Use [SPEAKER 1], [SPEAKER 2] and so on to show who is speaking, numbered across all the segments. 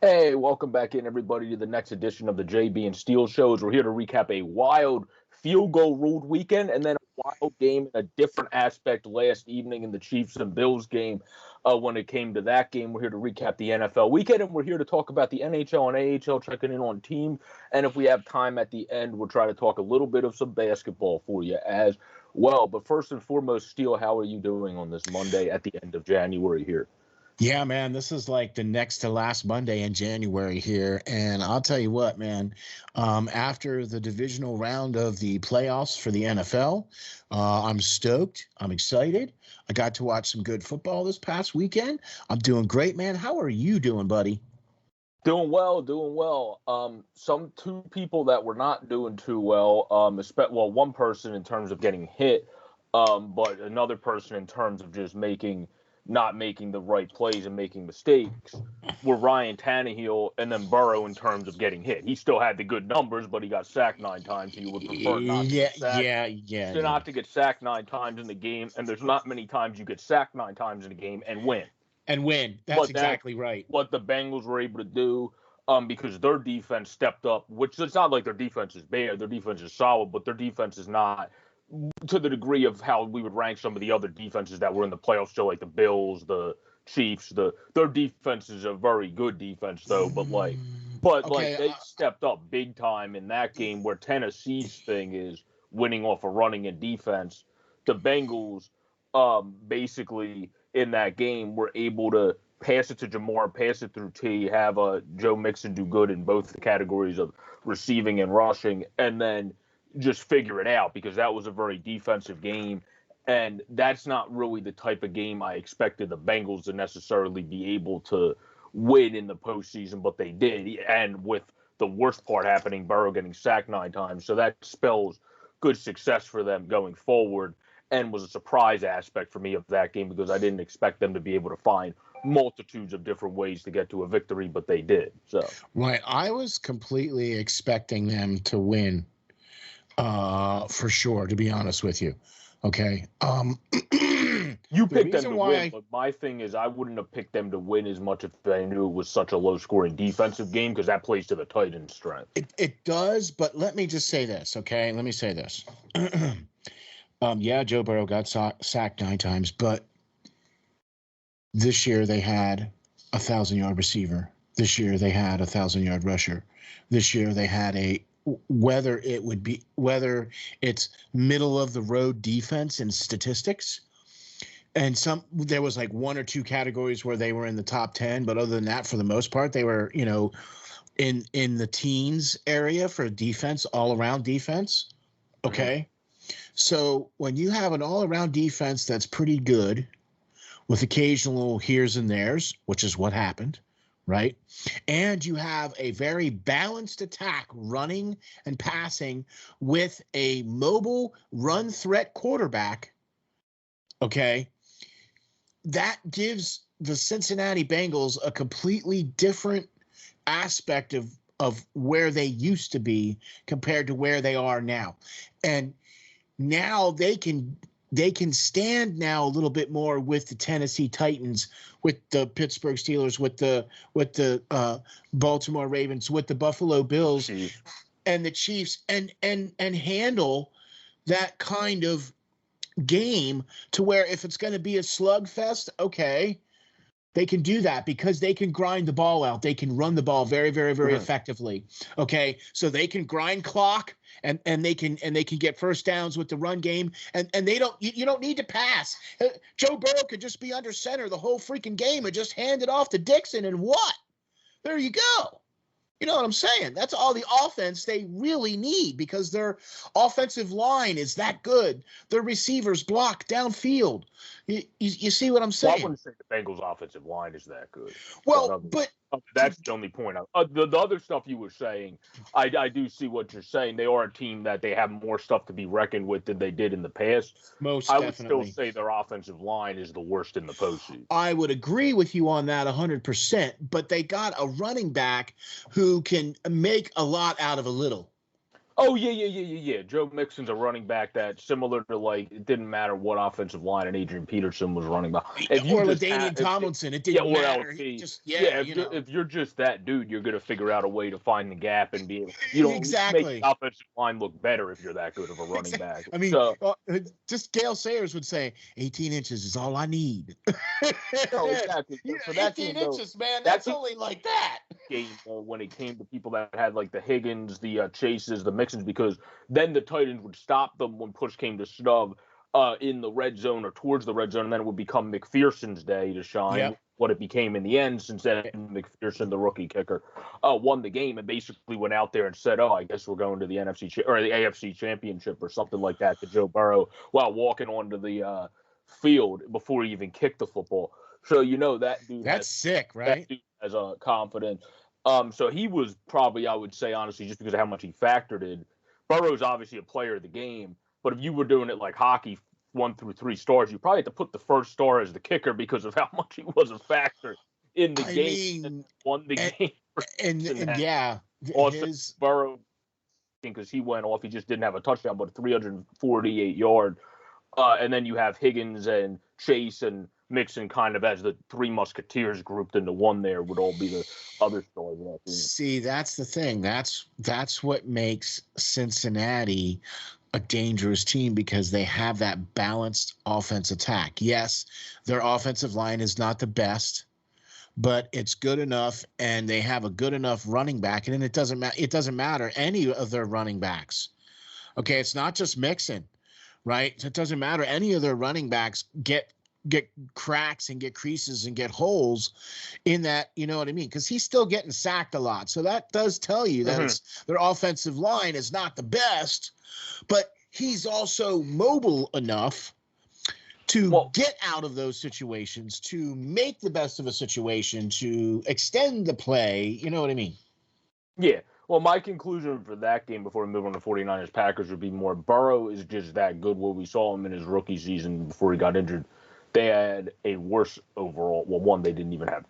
[SPEAKER 1] Hey, welcome back in, everybody, to the next edition of the JB and Steel Shows. We're here to recap a wild field goal ruled weekend and then a wild game in a different aspect last evening in the Chiefs and Bills game. When it came to that game, we're here to recap the NFL weekend, and we're here to talk about the NHL and AHL, checking in on teams. And if we have time at the end, we'll try to talk a little bit of some basketball for you as well. But first and foremost, Steel, how are you doing on this Monday at the end of January here?
[SPEAKER 2] Yeah, man, this is like the next to last Monday in January here. And I'll tell you what, man, after the divisional round of the playoffs for the NFL, I'm stoked. I'm excited. I got to watch some good football this past weekend. I'm doing great, man. How are you doing, buddy?
[SPEAKER 1] Doing well, doing well. Some two people that were not doing too well. One person in terms of getting hit, but another person in terms of just not making the right plays and making mistakes were Ryan Tannehill and then Burrow in terms of getting hit. He still had the good numbers, but he got sacked 9 times. He would prefer not to get sacked. Not to get sacked 9 times in the game, and there's not many times you get sacked 9 times in a game and win.
[SPEAKER 2] That's exactly right.
[SPEAKER 1] What the Bengals were able to do, because their defense stepped up, which it's not like their defense is bad. Their defense is solid, but their defense is not to the degree of how we would rank some of the other defenses that were in the playoffs, so like the Bills, the Chiefs. Their defense is a very good defense, though. But they stepped up big time in that game, where Tennessee's thing is winning off of running and defense. The Bengals, basically in that game, were able to pass it to Jamar, pass it through T, have Joe Mixon do good in both the categories of receiving and rushing, and then just figure it out, because that was a very defensive game. And that's not really the type of game I expected the Bengals to necessarily be able to win in the postseason, but they did. And with the worst part happening, Burrow getting sacked 9 times. So that spells good success for them going forward, and was a surprise aspect for me of that game, because I didn't expect them to be able to find multitudes of different ways to get to a victory, but they did. So
[SPEAKER 2] right, I was completely expecting them to win. For sure, to be honest with you. Okay.
[SPEAKER 1] You picked them to win, but my thing is I wouldn't have picked them to win as much if I knew it was such a low-scoring defensive game, because that plays to the Titans' strength.
[SPEAKER 2] It does, but let me just say this, okay? Let me say this. Yeah, Joe Burrow got sacked 9 times, but this year they had a 1,000-yard receiver. This year they had a 1,000-yard rusher. This year they had whether it's middle of the road defense in statistics, and there was like 1 or 2 categories where they were in the top 10, but other than that, for the most part, they were, in the teens area for defense, all around defense. Okay. So when you have an all around defense that's pretty good with occasional heres and there's, which is what happened, right? And you have a very balanced attack, running and passing, with a mobile run threat quarterback, okay? That gives the Cincinnati Bengals a completely different aspect of where they used to be compared to where they are now. And now they can stand now a little bit more with the Tennessee Titans, with the Pittsburgh Steelers, with the Baltimore Ravens, with the Buffalo Bills, and the Chiefs, and handle that kind of game, to where if it's going to be a slugfest, okay, they can do that, because they can grind the ball out. They can run the ball very, very, very effectively. Okay, so they can grind clock, and they can get first downs with the run game, and they don't. You don't need to pass. Joe Burrow could just be under center the whole freaking game and just hand it off to Dixon, and what? There you go. You know what I'm saying? That's all the offense they really need, because their offensive line is that good. Their receivers block downfield. You see what I'm saying?
[SPEAKER 1] Well, I wouldn't say the Bengals' offensive line is that good.
[SPEAKER 2] Well, but
[SPEAKER 1] that's the only point. The other stuff you were saying, I do see what you're saying. They are a team that they have more stuff to be reckoned with than they did in the past.
[SPEAKER 2] I
[SPEAKER 1] would still say their offensive line is the worst in the postseason.
[SPEAKER 2] I would agree with you on that 100%, but they got a running back who can make a lot out of a little.
[SPEAKER 1] Oh, yeah. Joe Mixon's a running back that's similar to, like, it didn't matter what offensive line and Adrian Peterson was running back.
[SPEAKER 2] Or LaDainian Tomlinson, it didn't matter.
[SPEAKER 1] LT.
[SPEAKER 2] Just,
[SPEAKER 1] if you're just that dude, you're going to figure out a way to find the gap and be able. You don't make the offensive line look better if you're that good of a running back.
[SPEAKER 2] I mean, just Gale Sayers would say, 18 inches is all I need.
[SPEAKER 1] No, exactly.
[SPEAKER 2] So 18 inches, man, that's only like that.
[SPEAKER 1] Game when it came to people that had like the Higgins, the Chases, the Mixons, because then the Titans would stop them when push came to shove in the red zone or towards the red zone, and then it would become McPherson's day to shine. Yep. What it became in the end, since then McPherson, the rookie kicker, won the game and basically went out there and said, "Oh, I guess we're going to the NFC or the AFC Championship or something like that" to Joe Burrow while walking onto the field before he even kicked the football. So that dude.
[SPEAKER 2] That's sick, right?
[SPEAKER 1] That dude has a confidence. So he was probably, I would say, honestly, just because of how much he factored in. Burrow's obviously a player of the game, but if you were doing it like hockey, 1 through 3 stars, you probably had to put the first star as the kicker because of how much he was a factor in the game. And won the game.
[SPEAKER 2] And yeah,
[SPEAKER 1] also Burrow, because he went off, he just didn't have a touchdown, but 348 yard. And then you have Higgins and Chase and Mixon kind of as the 3 musketeers grouped into one there would all be the other stars.
[SPEAKER 2] See, that's the thing. That's what makes Cincinnati a dangerous team, because they have that balanced offense attack. Yes, their offensive line is not the best, but it's good enough, and they have a good enough running back. And then it doesn't matter any of their running backs. Okay, it's not just Mixon, right? So it doesn't matter. Any of their running backs get cracks and get creases and get holes in that, you know what I mean? Because he's still getting sacked a lot. So that does tell you that their offensive line is not the best, but he's also mobile enough to get out of those situations, to make the best of a situation, to extend the play. You know what I mean?
[SPEAKER 1] Yeah. Well, my conclusion for that game before we move on to 49ers Packers would be more Burrow is just that good. What we saw him in his rookie season before he got injured, they had a worse overall. Well, one, they didn't even have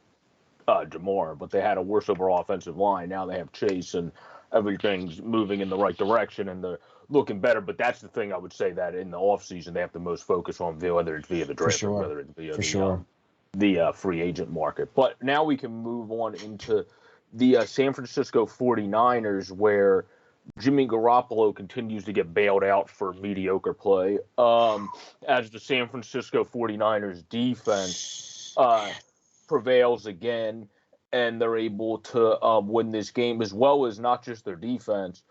[SPEAKER 1] Jamar, but they had a worse overall offensive line. Now they have Chase, and everything's moving in the right direction, and they're looking better. But that's the thing I would say, that in the offseason they have the most focus on, whether it's via the draft or whether it's via the free agent market. But now we can move on into the San Francisco 49ers, where Jimmy Garoppolo continues to get bailed out for mediocre play, as the San Francisco 49ers defense prevails again, and they're able to win this game, as well as not just their defense,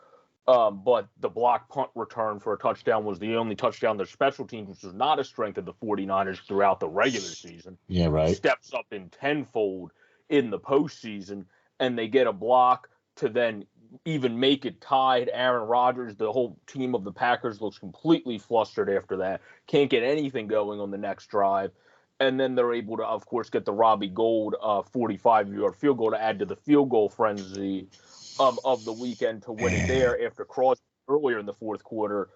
[SPEAKER 1] but the block punt return for a touchdown was the only touchdown their special teams, which was not a strength of the 49ers throughout the regular season.
[SPEAKER 2] Yeah, right.
[SPEAKER 1] Steps up in tenfold in the postseason, and they get a block to then even make it tied. Aaron Rodgers, the whole team of the Packers, looks completely flustered after that. Can't get anything going on the next drive. And then they're able to, of course, get the Robbie Gould 45-yard field goal to add to the field goal frenzy of the weekend to win it there, after Crosby earlier in the fourth quarter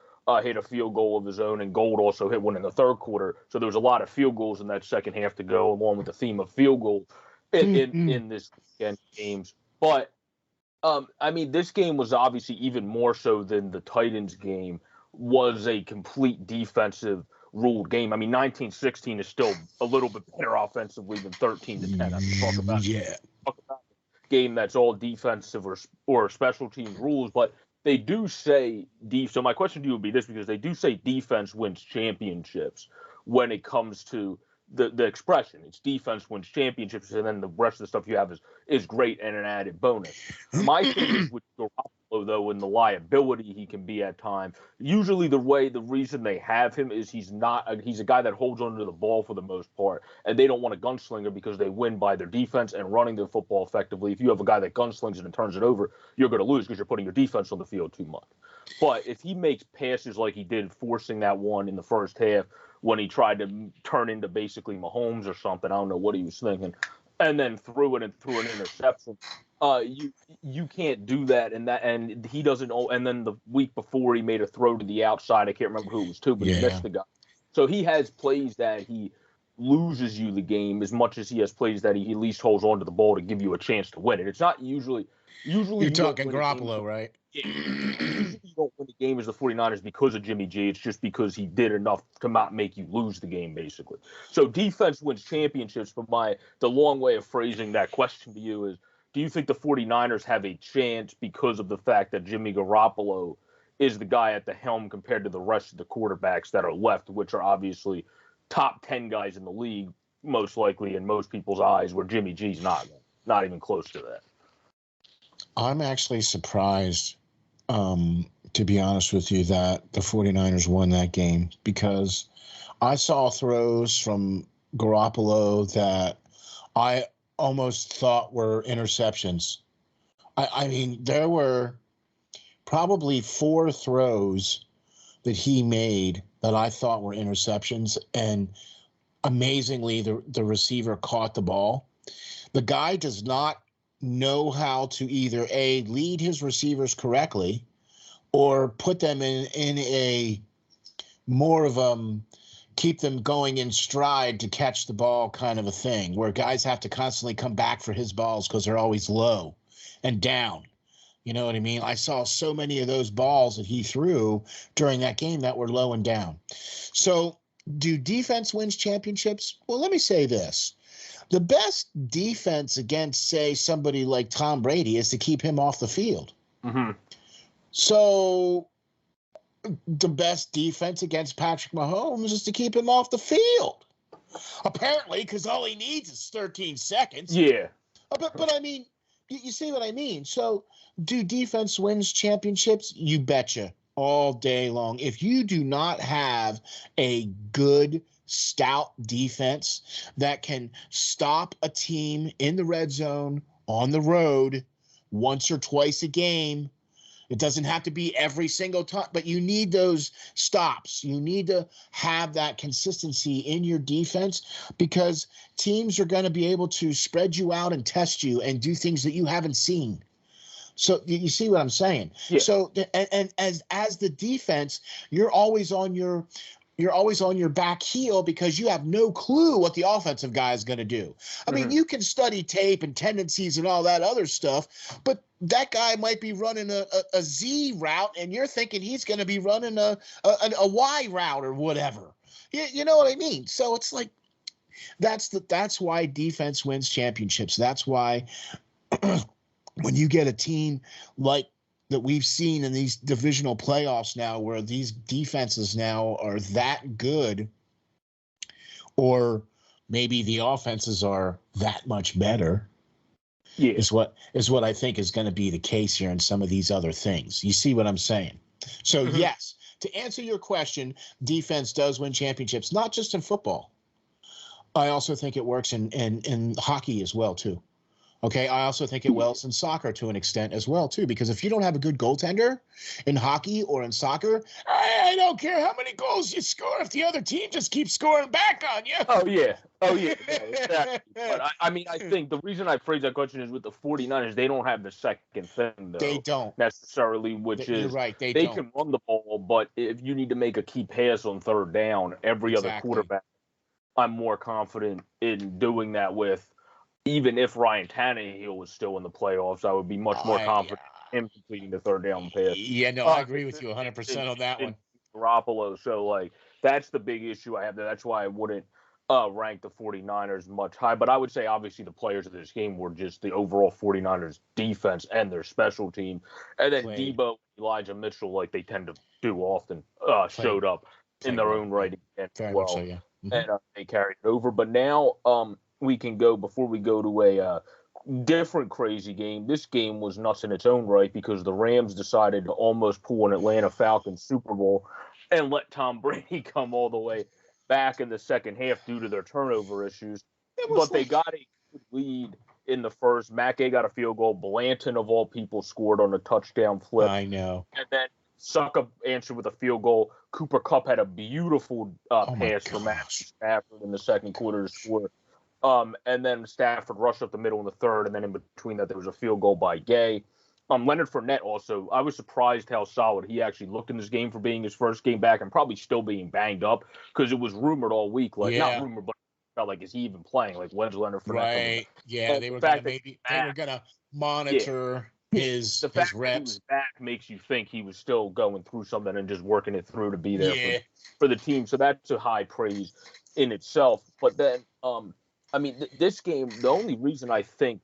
[SPEAKER 1] hit a field goal of his own, and Gould also hit one in the third quarter. So there was a lot of field goals in that second half to go, along with the theme of field goal in this weekend games. But I mean, this game was obviously even more so than the Titans game, was a complete defensive ruled game. I mean, 19-16 is still a little bit better offensively than 13-10. I mean, talk about a game that's all defensive or special team rules, but they do say so my question to you would be this, because they do say defense wins championships when it comes to the expression. It's defense wins championships, and then the rest of the stuff you have is great and an added bonus. My thing is with Garoppolo, though, and the liability he can be at times. Usually the reason they have him is he's a guy that holds onto the ball for the most part, and they don't want a gunslinger because they win by their defense and running the football effectively. If you have a guy that gunslings it and turns it over, you're going to lose because you're putting your defense on the field too much. But if he makes passes like he did, forcing that one in the first half, when he tried to turn into basically Mahomes or something, I don't know what he was thinking, and then threw an interception. You can't do that, and he doesn't. And then the week before, he made a throw to the outside. I can't remember who it was to, but he missed the guy. So he has plays that he loses you the game as much as he has plays that he at least holds on to the ball to give you a chance to win it. It's not usually
[SPEAKER 2] you're talking Garoppolo, right?
[SPEAKER 1] You don't win the game as the 49ers because of Jimmy G. It's just because he did enough to not make you lose the game, basically. So defense wins championships, but the long way of phrasing that question to you is, do you think the 49ers have a chance because of the fact that Jimmy Garoppolo is the guy at the helm compared to the rest of the quarterbacks that are left, which are obviously top 10 guys in the league, most likely in most people's eyes, where Jimmy G's not even close to that?
[SPEAKER 2] I'm actually surprised, to be honest with you, that the 49ers won that game, because I saw throws from Garoppolo that I almost thought were interceptions. I mean, there were probably 4 throws that he made that I thought were interceptions, and amazingly, the receiver caught the ball. The guy does not know how to either A, lead his receivers correctly, or put them in a more of keep them going in stride to catch the ball kind of a thing, where guys have to constantly come back for his balls because they're always low and down. You know what I mean? I saw so many of those balls that he threw during that game that were low and down. So do defense wins championships? Well, let me say this. The best defense against, say, somebody like Tom Brady is to keep him off the field.
[SPEAKER 1] Mm-hmm.
[SPEAKER 2] So the best defense against Patrick Mahomes is to keep him off the field. Apparently, because all he needs is 13 seconds.
[SPEAKER 1] Yeah.
[SPEAKER 2] But I mean, you see what I mean? So do defense wins championships? You betcha, all day long. If you do not have a good, stout defense that can stop a team in the red zone on the road once or twice a game, it doesn't have to be every single time, but you need those stops. You need to have that consistency in your defense, because teams are going to be able to spread you out and test you and do things that you haven't seen. So you see what I'm saying?
[SPEAKER 1] Yeah.
[SPEAKER 2] So and as the defense, you're always on your back heel, because you have no clue what the offensive guy is going to do. I mean, you can study tape and tendencies and all that other stuff, but that guy might be running a Z route, and you're thinking he's going to be running a Y route or whatever. You know what I mean? So it's like, that's why defense wins championships. That's why when you get a team like that we've seen in these divisional playoffs now, where these defenses now are that good, or maybe the offenses are that much better, is what I think is going to be the case here in some of these other things. You see what I'm saying? So yes, to answer your question, defense does win championships, not just in football. I also think it works in hockey as well too. Okay, I also think it works in soccer to an extent as well too, because if you don't have a good goaltender in hockey or in soccer, I don't care how many goals you score if the other team just keeps scoring back on you.
[SPEAKER 1] Oh yeah. No, exactly. But I mean, I think the reason I phrase that question is with the 49ers, they don't have the second thing, though.
[SPEAKER 2] They don't
[SPEAKER 1] necessarily, which is
[SPEAKER 2] you're right. They
[SPEAKER 1] don't. Can run the ball, but if you need to make a key pass on third down, every other quarterback, I'm more confident in doing that with. Even if Ryan Tannehill was still in the playoffs, I would be much more confident in him completing the third down pass.
[SPEAKER 2] Yeah, no, I agree with you 100% on that one.
[SPEAKER 1] Garoppolo, so like that's the big issue I have there. That's why I wouldn't rank the 49ers much high. But I would say obviously the players of this game were just the overall 49ers defense and their special team. And then Debo, Elijah Mitchell, like they tend to do often, showed up in their own right again as well. So, yeah. And they carried it over. But now we can go, before we go to a different crazy game. This game was nuts in its own right, because the Rams decided to almost pull an Atlanta Falcons Super Bowl and let Tom Brady come all the way back in the second half due to their turnover issues. But they got a good lead in the first. Matt Gay got a field goal. Blanton, of all people, scored on a touchdown flip.
[SPEAKER 2] I know.
[SPEAKER 1] And then Suckup answered with a field goal. Cooper Kupp had a beautiful pass for Matt Stafford in the second quarter to score. And then Stafford rushed up the middle in the third, and then in between that there was a field goal by Gay. Leonard Fournette also, I was surprised how solid he actually looked in this game for being his first game back, and probably still being banged up, because it was rumored all week, like not rumored, but felt like, is he even playing? Like, when's Leonard Fournette coming back?
[SPEAKER 2] Yeah, they were gonna monitor his
[SPEAKER 1] The fact that he
[SPEAKER 2] reps.
[SPEAKER 1] was back makes you think he was still going through something and just working it through to be there
[SPEAKER 2] Yeah.
[SPEAKER 1] for the team. So that's a high praise in itself. But then, this game, the only reason I think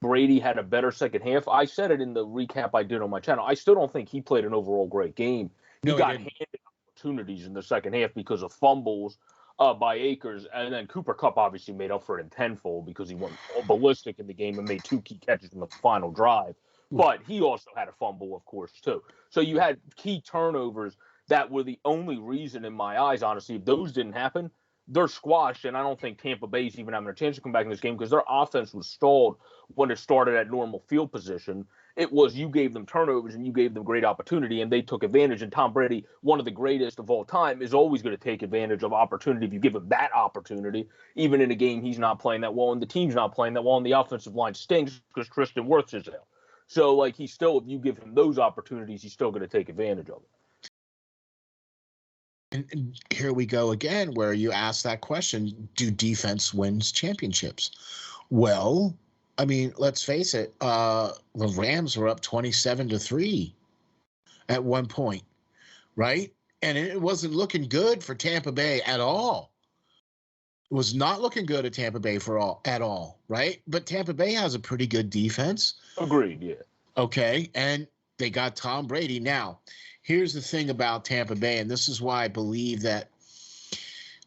[SPEAKER 1] Brady had a better second half, I said it in the recap I did on my channel. I still don't think he played an overall great game.
[SPEAKER 2] No,
[SPEAKER 1] He
[SPEAKER 2] he
[SPEAKER 1] got
[SPEAKER 2] didn't.
[SPEAKER 1] handed opportunities in the second half because of fumbles by Akers, and then Cooper Kupp obviously made up for it in tenfold because he went ballistic in the game and made 2 key catches in the final drive. But he also had a fumble, of course, too. So you had key turnovers that were the only reason in my eyes, honestly. If those didn't happen, they're squashed, and I don't think Tampa Bay's even having a chance to come back in this game because their offense was stalled when it started at normal field position. It was you gave them turnovers and you gave them great opportunity, and they took advantage. And Tom Brady, one of the greatest of all time, is always going to take advantage of opportunity if you give him that opportunity, even in a game he's not playing that well and the team's not playing that well and the offensive line stinks because Tristan Wirfs is out. So, like, if you give him those opportunities, he's still going to take advantage of it.
[SPEAKER 2] And here we go again, where you ask that question: do defense wins championships? Well, I mean, let's face it. The Rams were up 27-3 at one point, right? And it wasn't looking good for Tampa Bay at all. It was not looking good at Tampa Bay at all, right? But Tampa Bay has a pretty good defense.
[SPEAKER 1] Agreed, yeah.
[SPEAKER 2] Okay, and they got Tom Brady. Now, here's the thing about Tampa Bay, and this is why I believe that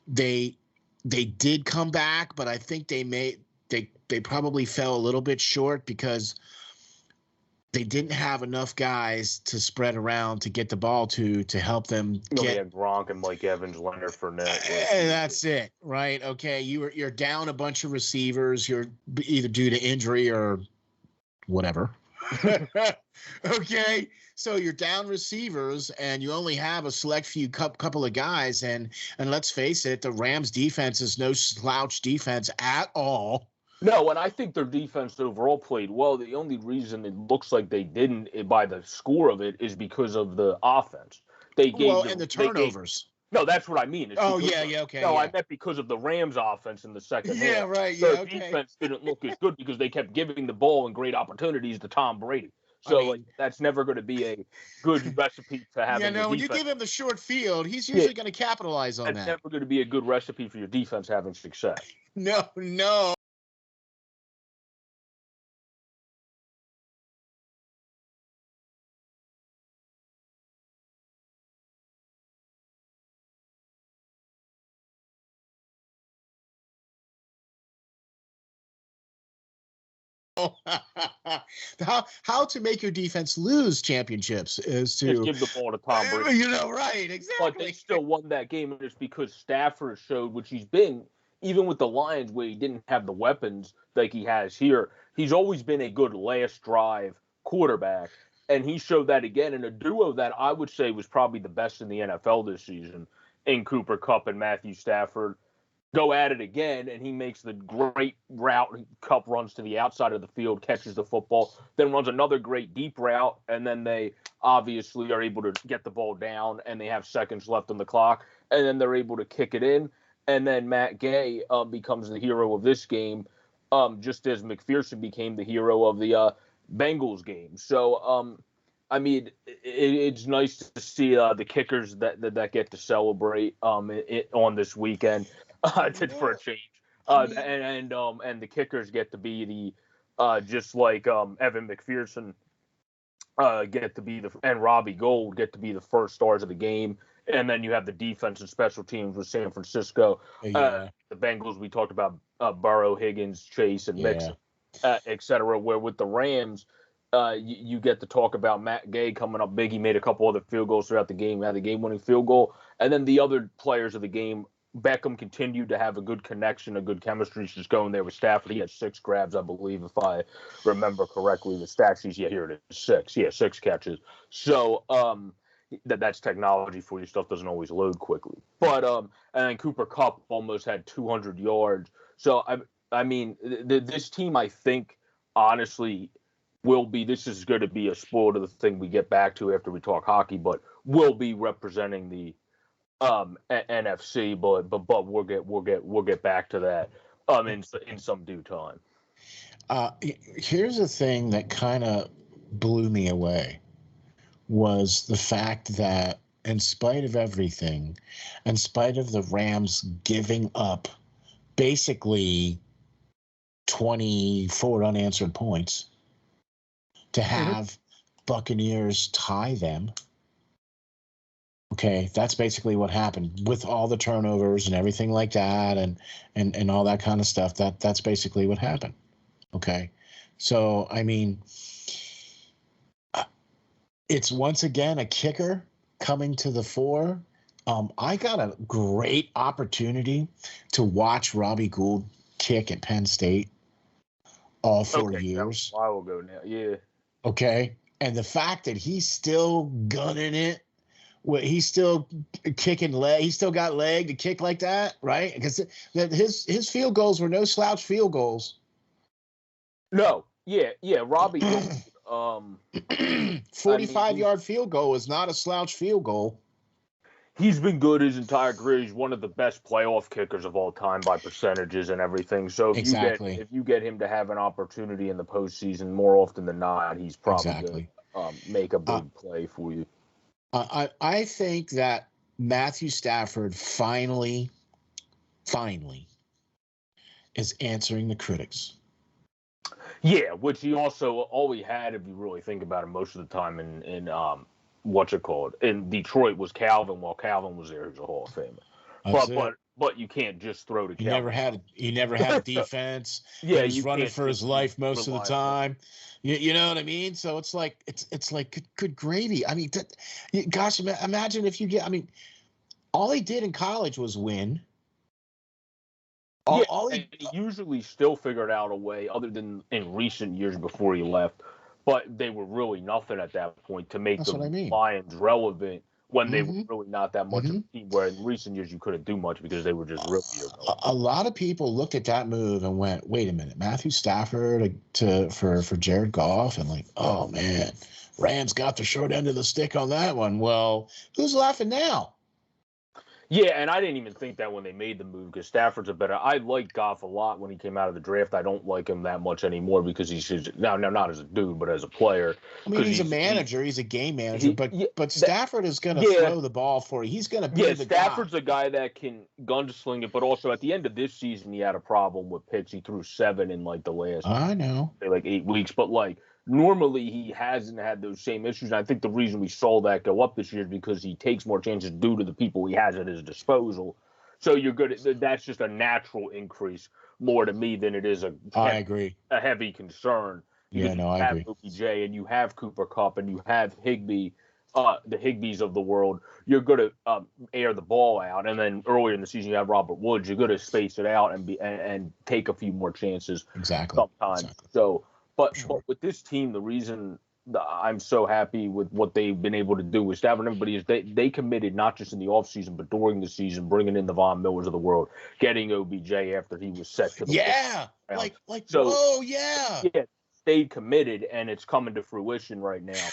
[SPEAKER 2] they did come back, but I think they probably fell a little bit short because they didn't have enough guys to spread around to get the ball to help them get.
[SPEAKER 1] They had Gronk and Mike Evans, Leonard Fournette.
[SPEAKER 2] That's it, right? Okay, you're down a bunch of receivers. You're either due to injury or whatever. Okay, so you're down receivers and you only have a select few couple of guys, and let's face it, the Rams defense is no slouch defense at all.
[SPEAKER 1] No, and I think their defense overall played well. The only reason it looks like they didn't, by the score of it, is because of the offense. And
[SPEAKER 2] the turnovers.
[SPEAKER 1] No, that's what I mean.
[SPEAKER 2] Okay.
[SPEAKER 1] No,
[SPEAKER 2] yeah.
[SPEAKER 1] I meant because of the Rams' offense in the second half.
[SPEAKER 2] Yeah, right.
[SPEAKER 1] Their
[SPEAKER 2] okay.
[SPEAKER 1] defense didn't look as good because they kept giving the ball and great opportunities to Tom Brady. So that's never going to be a good recipe to have.
[SPEAKER 2] When you give him the short field, he's usually going to capitalize on that.
[SPEAKER 1] It's never going to be a good recipe for your defense having success.
[SPEAKER 2] No. How to make your defense lose championships is to
[SPEAKER 1] just give the ball to Tom Brady.
[SPEAKER 2] Right, exactly.
[SPEAKER 1] But they still won that game, and it's because Stafford showed, which he's been, even with the Lions, where he didn't have the weapons like he has here. He's always been a good last drive quarterback, and he showed that again in a duo that I would say was probably the best in the NFL this season in Cooper Kupp and Matthew Stafford. Go at it again, and he makes the great route. Kupp runs to the outside of the field, catches the football, then runs another great deep route, and then they obviously are able to get the ball down, and they have seconds left on the clock, and then they're able to kick it in, and then Matt Gay becomes the hero of this game, just as McPherson became the hero of the Bengals game. So, it's nice to see the kickers that get to celebrate on this weekend. For a change, and the kickers get to be the just like Evan McPherson get to be and Robbie Gould get to be the first stars of the game, and then you have the defense and special teams with San Francisco, the Bengals. We talked about Burrow, Higgins, Chase, and Mixon, etc. Where with the Rams, you get to talk about Matt Gay coming up big. He made a couple other field goals throughout the game. He had the game-winning field goal, and then the other players of the game. Beckham continued to have a good connection, a good chemistry. He's just going there with Stafford. He had 6 grabs, I believe, if I remember correctly. The stat sheet, here it is, 6. Yeah, 6 catches. So that's technology for you. Stuff doesn't always load quickly. But and then Cooper Kupp almost had 200 yards. So this team, I think, honestly, this is going to be a spoil to the thing we get back to after we talk hockey, but will be representing the NFC, but we'll get back to that in some due time.
[SPEAKER 2] Here's a thing that kind of blew me away was the fact that, in spite of everything, in spite of the Rams giving up basically 24 unanswered points to have Buccaneers tie them. Okay, that's basically what happened with all the turnovers and everything like that, and all that kind of stuff. That's basically what happened. Okay, so I mean, it's once again a kicker coming to the fore. I got a great opportunity to watch Robbie Gould kick at Penn State all 4 years.
[SPEAKER 1] That was a while ago now, yeah.
[SPEAKER 2] Okay, and the fact that he's still gunning it. He's still kicking leg. He's still got leg to kick like that, right? Because his field goals were no slouch field goals.
[SPEAKER 1] No, yeah. Robbie Gould,
[SPEAKER 2] 45-yard field goal is not a slouch field goal.
[SPEAKER 1] He's been good his entire career. He's one of the best playoff kickers of all time by percentages and everything. So if you get him to have an opportunity in the postseason, more often than not, he's probably going to make a big play for you.
[SPEAKER 2] I think that Matthew Stafford finally is answering the critics.
[SPEAKER 1] Yeah, which he also always had, if you really think about it, most of the time in in Detroit was Calvin. While Calvin was there, he was a Hall of Famer. But you can't just throw to Calvin.
[SPEAKER 2] He never had a defense.
[SPEAKER 1] Yeah,
[SPEAKER 2] he was running for his life most of the time. You know what I mean? So it's like good gravy. I mean, gosh, imagine if you get. I mean, all he did in college was win.
[SPEAKER 1] He usually still figured out a way, other than in recent years before he left. But they were really nothing at that point to make the Lions relevant when they were really not that much of a team. Where in recent years you couldn't do much because they were just really irrelevant.
[SPEAKER 2] A lot of people looked at that move and went, "Wait a minute, Matthew Stafford for Jared Goff," and like, "Oh man, Rams got the short end of the stick on that one." Well, who's laughing now?
[SPEAKER 1] Yeah, and I didn't even think that when they made the move because Stafford's I liked Goff a lot when he came out of the draft. I don't like him that much anymore because he's now not as a dude, but as a player.
[SPEAKER 2] I mean, he's a manager. He's a game manager. But Stafford is going to throw the ball for you. He's going to be the
[SPEAKER 1] Stafford's
[SPEAKER 2] guy.
[SPEAKER 1] a guy that can gunsling it, but also at the end of this season, he had a problem with picks. He threw 7 in like the last 8 weeks. But like normally he hasn't had those same issues. And I think the reason we saw that go up this year is because he takes more chances due to the people he has at his disposal. So you're good. That's just a natural increase more to me than it is a heavy concern.
[SPEAKER 2] I agree.
[SPEAKER 1] You have OBJ and you have Cooper Kupp and you have Higbee, the Higbees of the world. You're going to air the ball out. And then earlier in the season, you have Robert Woods. You're going to space it out and take a few more chances. Sometimes. So. But with this team, the reason I'm so happy with what they've been able to do with Stafford and everybody is they committed not just in the offseason, but during the season, bringing in the Von Millers of the world, getting OBJ after he was set to the stayed committed, and it's coming to fruition right now.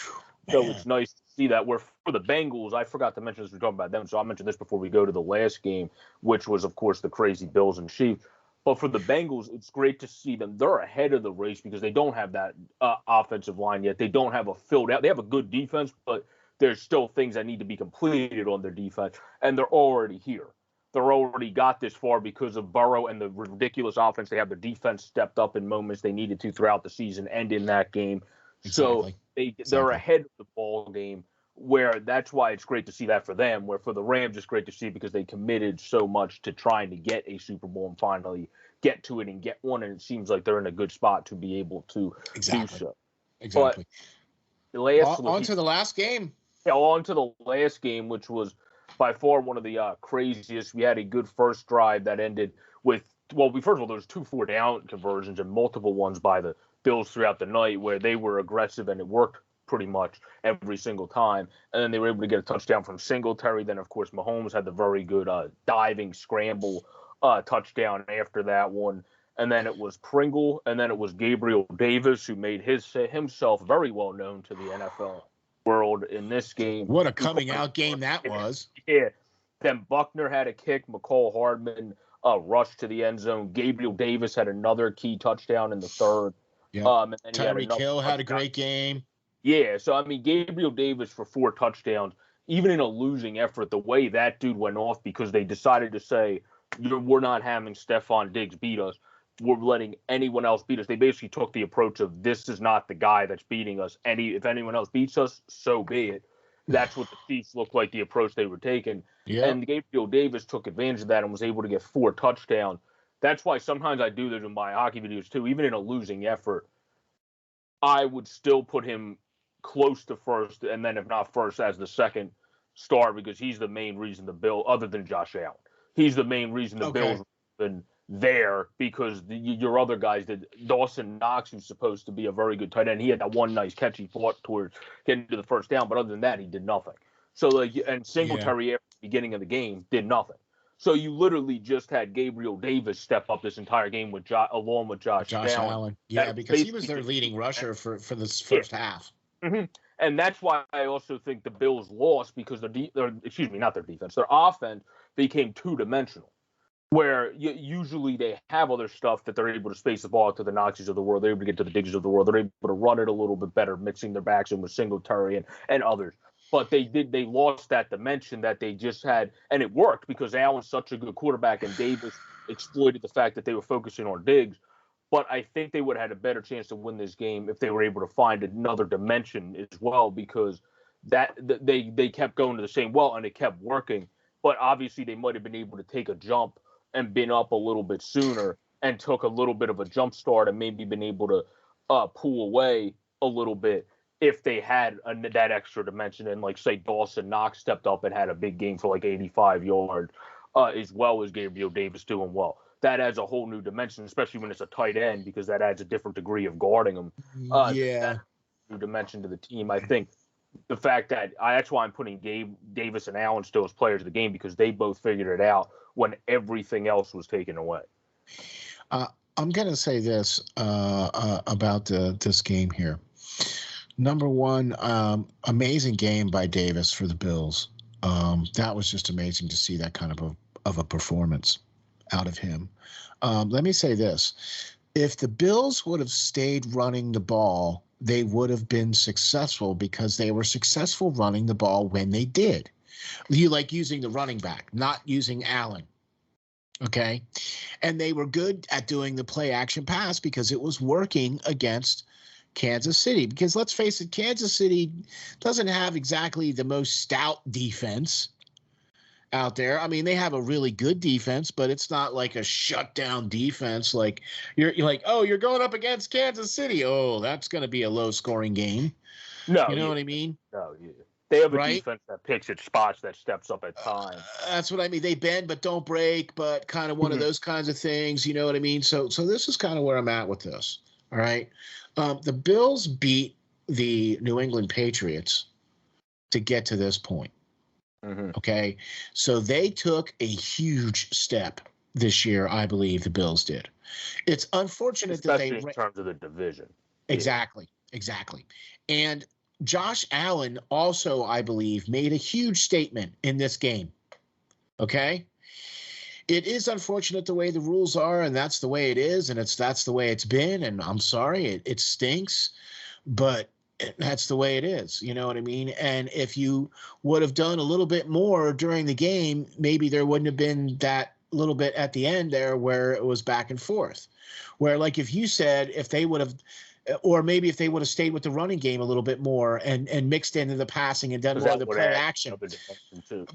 [SPEAKER 1] So it's nice to see that. Where for the Bengals, I forgot to mention this. We're talking about them, so I'll mention this before we go to the last game, which was, of course, the crazy Bills and Chiefs. But for the Bengals, it's great to see them. They're ahead of the race because they don't have that offensive line yet. They don't have a filled out. They have a good defense, but there's still things that need to be completed on their defense, and they're already here. They're already got this far because of Burrow and the ridiculous offense. They have their defense stepped up in moments they needed to throughout the season and in that game. Exactly. So they're ahead of the ball game. Where that's why it's great to see that for them, where for the Rams it's great to see because they committed so much to trying to get a Super Bowl and finally get to it and get one, and it seems like they're in a good spot to be able to do so.
[SPEAKER 2] Exactly.
[SPEAKER 1] But
[SPEAKER 2] on to the last game.
[SPEAKER 1] Yeah, on to the last game, which was by far one of the craziest. We had a good first drive that ended with, first of all, there was 2 4-down conversions and multiple ones by the Bills throughout the night where they were aggressive and it worked pretty much every single time. And then they were able to get a touchdown from Singletary. Then, of course, Mahomes had the very good diving scramble touchdown after that one. And then it was Pringle. And then it was Gabriel Davis, who made himself very well known to the NFL world in this game.
[SPEAKER 2] What a coming out game that was.
[SPEAKER 1] Yeah. Then Buckner had a kick. McCall Hardman rushed to the end zone. Gabriel Davis had another key touchdown in the third.
[SPEAKER 2] Yeah. Tyreek Hill had a great game.
[SPEAKER 1] Yeah, so I mean, Gabriel Davis for 4 touchdowns, even in a losing effort, the way that dude went off because they decided to say, we're not having Stephon Diggs beat us. We're letting anyone else beat us. They basically took the approach of this is not the guy that's beating us. If anyone else beats us, so be it. That's what the Chiefs looked like the approach they were taking.
[SPEAKER 2] Yeah.
[SPEAKER 1] And Gabriel Davis took advantage of that and was able to get 4 touchdowns. That's why sometimes I do this in my hockey videos too, even in a losing effort. I would still put him close to first, and then if not first, as the second star because he's the main reason the Bills, other than Josh Allen, he's the main reason the Bills have been there because your other guys did. Dawson Knox, who's supposed to be a very good tight end, he had that one nice catch he fought towards getting to the first down, but other than that, he did nothing. So and Singletary at the beginning of the game did nothing. So you literally just had Gabriel Davis step up this entire game along with Josh
[SPEAKER 2] Allen. Yeah, because he was their leading rusher for this first half.
[SPEAKER 1] Mm-hmm. And that's why I also think the Bills lost because not their defense, their offense became two-dimensional. Where usually they have other stuff that they're able to space the ball to the Knoxes of the world, they're able to get to the Diggs of the world, they're able to run it a little bit better, mixing their backs in with Singletary and others. But they lost that dimension that they just had, and it worked because Allen's such a good quarterback, and Davis exploited the fact that they were focusing on Diggs. But I think they would have had a better chance to win this game if they were able to find another dimension as well, because they kept going to the same well and it kept working. But obviously they might have been able to take a jump and been up a little bit sooner and took a little bit of a jump start and maybe been able to pull away a little bit if they had that extra dimension. And like, say, Dawson Knox stepped up and had a big game for like 85 yards, as well as Gabriel Davis doing well. That adds a whole new dimension, especially when it's a tight end, because that adds a different degree of guarding them. That new dimension to the team. I think the fact that that's why I'm putting Davis and Allen still as players of the game, because they both figured it out when everything else was taken away.
[SPEAKER 2] I'm going to say this about this game here. Number one, amazing game by Davis for the Bills. That was just amazing to see that kind of a performance out of him. Let me say this. If the Bills would have stayed running the ball, they would have been successful because they were successful running the ball when they did. You like using the running back, not using Allen. Okay. And they were good at doing the play action pass because it was working against Kansas City. Because let's face it, Kansas City doesn't have exactly the most stout defense out there. I mean, they have a really good defense, but it's not like a shutdown defense. Like you're like, oh, you're going up against Kansas City. Oh, that's going to be a low scoring game.
[SPEAKER 1] No,
[SPEAKER 2] you know what I mean?
[SPEAKER 1] No, yeah. They have a defense that picks at spots, that steps up at times.
[SPEAKER 2] That's what I mean. They bend but don't break, but kind of one of those kinds of things. You know what I mean? So this is kind of where I'm at with this. All right. The Bills beat the New England Patriots to get to this point. Mm-hmm. Okay. So they took a huge step this year, I believe the Bills did. It's unfortunate
[SPEAKER 1] especially
[SPEAKER 2] that they
[SPEAKER 1] in terms of the division.
[SPEAKER 2] Exactly. And Josh Allen also, I believe, made a huge statement in this game. Okay? It is unfortunate the way the rules are, and that's the way it is, and that's the way it's been, and I'm sorry, it stinks, but that's the way it is. You know what I mean? And if you would have done a little bit more during the game, maybe there wouldn't have been that little bit at the end there where it was back and forth. Where, like, if you said if they would have – or maybe if they would have stayed with the running game a little bit more and mixed into the passing and done more of the play action.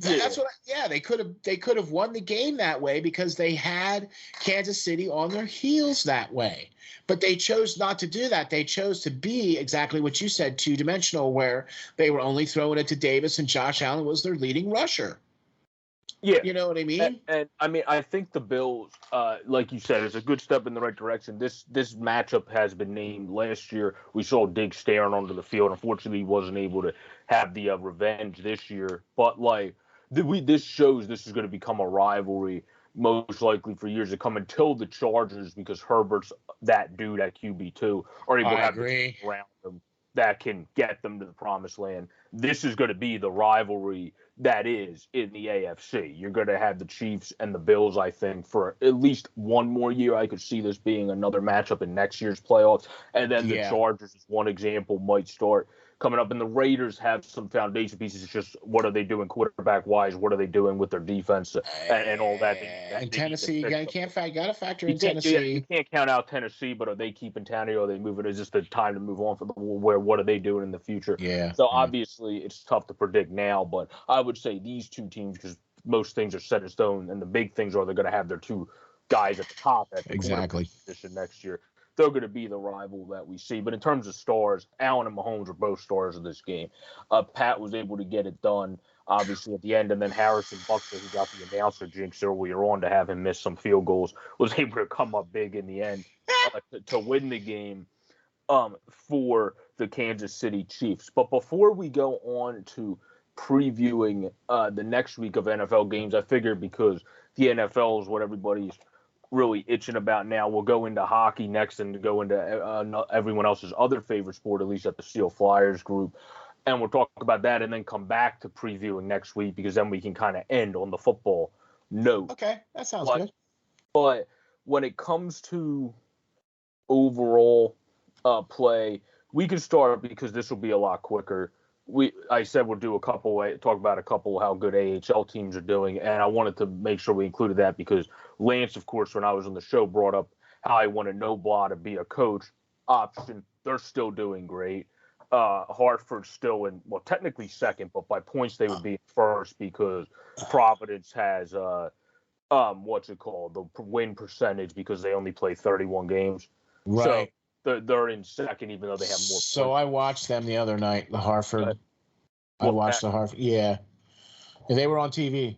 [SPEAKER 2] That's what. They could have won the game that way because they had Kansas City on their heels that way. But they chose not to do that. They chose to be exactly what you said, two-dimensional, where they were only throwing it to Davis and Josh Allen was their leading rusher.
[SPEAKER 1] Yeah.
[SPEAKER 2] You know what I mean?
[SPEAKER 1] And I mean, I think the Bills, like you said, is a good step in the right direction. This matchup has been named last year. We saw Diggs staring onto the field. Unfortunately, he wasn't able to have the revenge this year. But, like, this shows this is going to become a rivalry most likely for years to come until the Chargers, because Herbert's that dude at QB2, are able to have the team around them that can get them to the promised land. This is going to be the rivalry that is in the AFC. You're going to have the Chiefs and the Bills, I think, for at least one more year. I could see this being another matchup in next year's playoffs. And then the Chargers, as one example, might start coming up. And the Raiders have some foundation pieces. It's just what are they doing quarterback-wise? What are they doing with their defense and all that?
[SPEAKER 2] And Tennessee, you got to factor in
[SPEAKER 1] Tennessee.
[SPEAKER 2] Tennessee.
[SPEAKER 1] You can't count out Tennessee, but are they keeping Tannehill? Are they moving? Is this the time to move on from what are they doing in the future?
[SPEAKER 2] Yeah.
[SPEAKER 1] So obviously it's tough to predict now, but I would say these two teams, because most things are set in stone, and the big things are they're going to have their two guys at the top at the
[SPEAKER 2] exactly
[SPEAKER 1] position next year. They're going to be the rival that we see. But in terms of stars, Allen and Mahomes are both stars of this game. Pat was able to get it done, obviously, at the end. And then Harrison Butker, who got the announcer jinx earlier on to have him miss some field goals, was able to come up big in the end to win the game for the Kansas City Chiefs. But before we go on to previewing the next week of NFL games, I figured because the NFL is what everybody's really itching about now, we'll go into hockey next and go into everyone else's other favorite sport, at least at the SteelFlyers group. And we'll talk about that and then come back to previewing next week, because then we can kind of end on the football note.
[SPEAKER 2] Okay, that sounds good.
[SPEAKER 1] But when it comes to overall play, we can start because this will be a lot quicker. I said we'll do talk about a couple how good AHL teams are doing, and I wanted to make sure we included that because Lance, of course, when I was on the show, brought up how I wanted Nobla to be a coach option. They're still doing great. Hartford's still technically second, but by points they would be first because Providence has the win percentage because they only play 31 games.
[SPEAKER 2] Right.
[SPEAKER 1] So they're in second, even though they have more.
[SPEAKER 2] So points. I watched them the other night, the Hartford. I watched the Hartford. Yeah. They were on TV.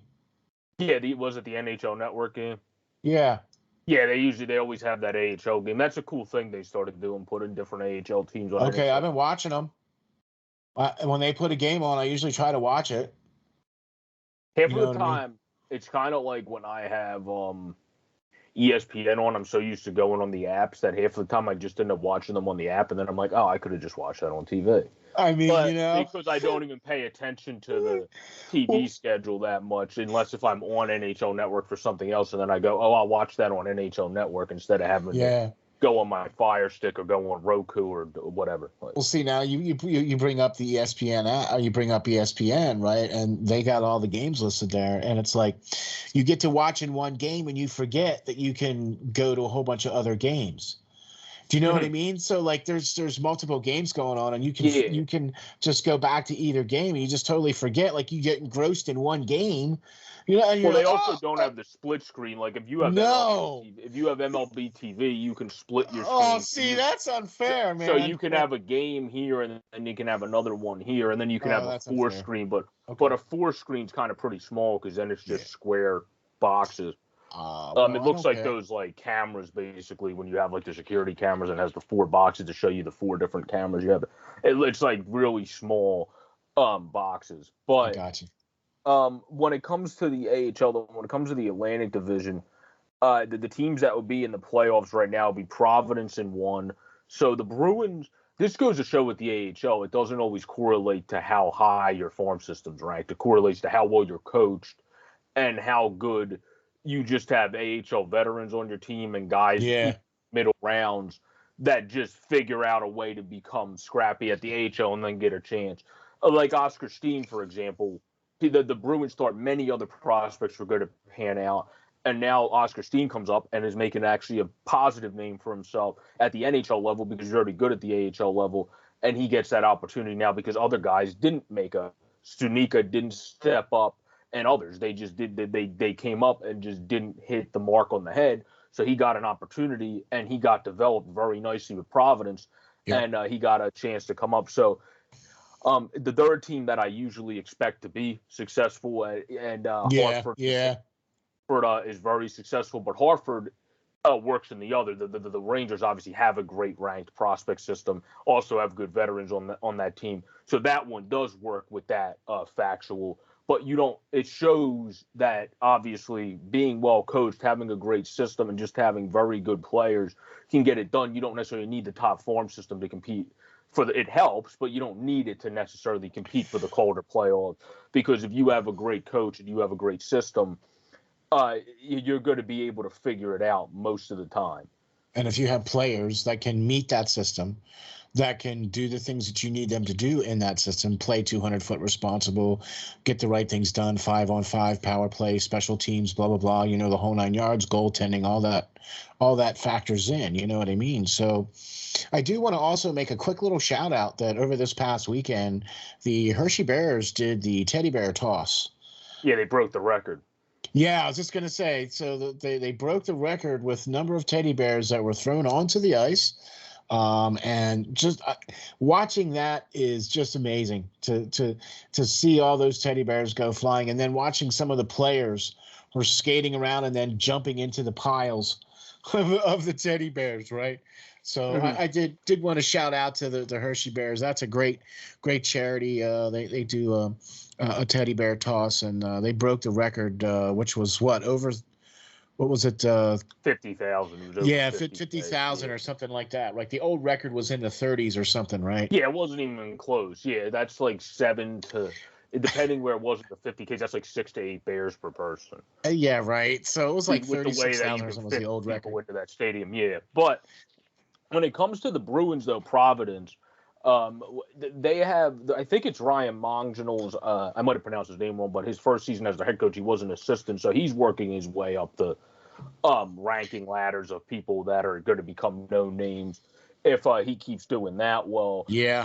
[SPEAKER 1] Yeah, was it the NHL Network game?
[SPEAKER 2] Yeah.
[SPEAKER 1] Yeah, they always have that AHL game. That's a cool thing they started doing, putting different AHL teams on.
[SPEAKER 2] Okay, NHL. I've been watching them. When they put a game on, I usually try to watch it.
[SPEAKER 1] Half of the time, it's kind of like when I have ESPN on. I'm so used to going on the apps that half of the time I just end up watching them on the app, and then I'm like, oh, I could have just watched that on TV.
[SPEAKER 2] I mean,
[SPEAKER 1] because I don't even pay attention to the TV schedule that much, unless if I'm on NHL Network for something else, and then I go, oh, I'll watch that on NHL Network instead of having to go on my Fire Stick or go on Roku or whatever.
[SPEAKER 2] Well, see, now you bring up the ESPN, you bring up ESPN, right? And they got all the games listed there, and it's like you get to watch in one game and you forget that you can go to a whole bunch of other games. Do you know what I mean? So like there's multiple games going on, and you can just go back to either game and you just totally forget. Like you get engrossed in one game. And
[SPEAKER 1] they also don't have the split screen. Like if you have MLB TV, you can split your screen.
[SPEAKER 2] Oh, see, that's unfair, man.
[SPEAKER 1] So you can have a game here and then you can have another one here, and then you can have a four screen. But a four screen's kind of pretty small because then it's just square boxes. It looks like those like cameras basically when you have like the security cameras and it has the four boxes to show you the four different cameras you have. It's like really small boxes. But
[SPEAKER 2] I got you.
[SPEAKER 1] When it comes to the AHL, when it comes to the Atlantic Division, the teams that would be in the playoffs right now would be Providence in one. So the Bruins, this goes to show with the AHL, it doesn't always correlate to how high your farm system's ranked. It correlates to how well you're coached and how good you just have AHL veterans on your team and guys middle rounds that just figure out a way to become scrappy at the AHL and then get a chance. Like Oscar Steen, for example, the Bruins thought many other prospects were going to pan out, and now Oscar Steen comes up and is making actually a positive name for himself at the NHL level because he's already good at the AHL level, and he gets that opportunity now because other guys didn't make Stunica didn't step up, and others they just they came up and just didn't hit the mark on the head. So he got an opportunity and he got developed very nicely with Providence, and he got a chance to come up. So the third team that I usually expect to be successful Hartford is very successful, but Hartford works in the other. The Rangers obviously have a great ranked prospect system, also have good veterans on that team. So that one does work with that factual. But it shows that obviously being well coached, having a great system, and just having very good players can get it done. You don't necessarily need the top farm system to compete it helps, but you don't need it to necessarily compete for the Calder playoffs, because if you have a great coach and you have a great system, you're going to be able to figure it out most of the time.
[SPEAKER 2] And if you have players that can meet that system, that can do the things that you need them to do in that system, play 200-foot responsible, get the right things done, 5-on-5, power play, special teams, blah, blah, blah, the whole 9 yards, goaltending, all that factors in, you know what I mean? So I do want to also make a quick little shout out that over this past weekend, the Hershey Bears did the teddy bear toss.
[SPEAKER 1] Yeah, they broke the record.
[SPEAKER 2] Yeah, I was just going to say, so they broke the record with number of teddy bears that were thrown onto the ice. And just watching that is just amazing to see all those teddy bears go flying, and then watching some of the players who are skating around and then jumping into the piles of the teddy bears, right? So I did want to shout out to the Hershey Bears. That's a great charity. They do a teddy bear toss, and they broke the record, which was what was it?
[SPEAKER 1] 50,000.
[SPEAKER 2] Yeah, 50,000 or something like that. Like the old record was in the 30s or something, right?
[SPEAKER 1] Yeah, it wasn't even close. Yeah, that's like 7 to, depending where it was with the 50Ks, that's like 6 to 8 bears per person.
[SPEAKER 2] Yeah, right. So it was like 36,000 or something was the old record.
[SPEAKER 1] Into that stadium, yeah. But when it comes to the Bruins, though, Providence, they have, I think it's Ryan Mongino's, I might have pronounced his name wrong, but his first season as the head coach, he was an assistant, so he's working his way up the ranking ladders of people that are going to become known names if he keeps doing that well.
[SPEAKER 2] Yeah,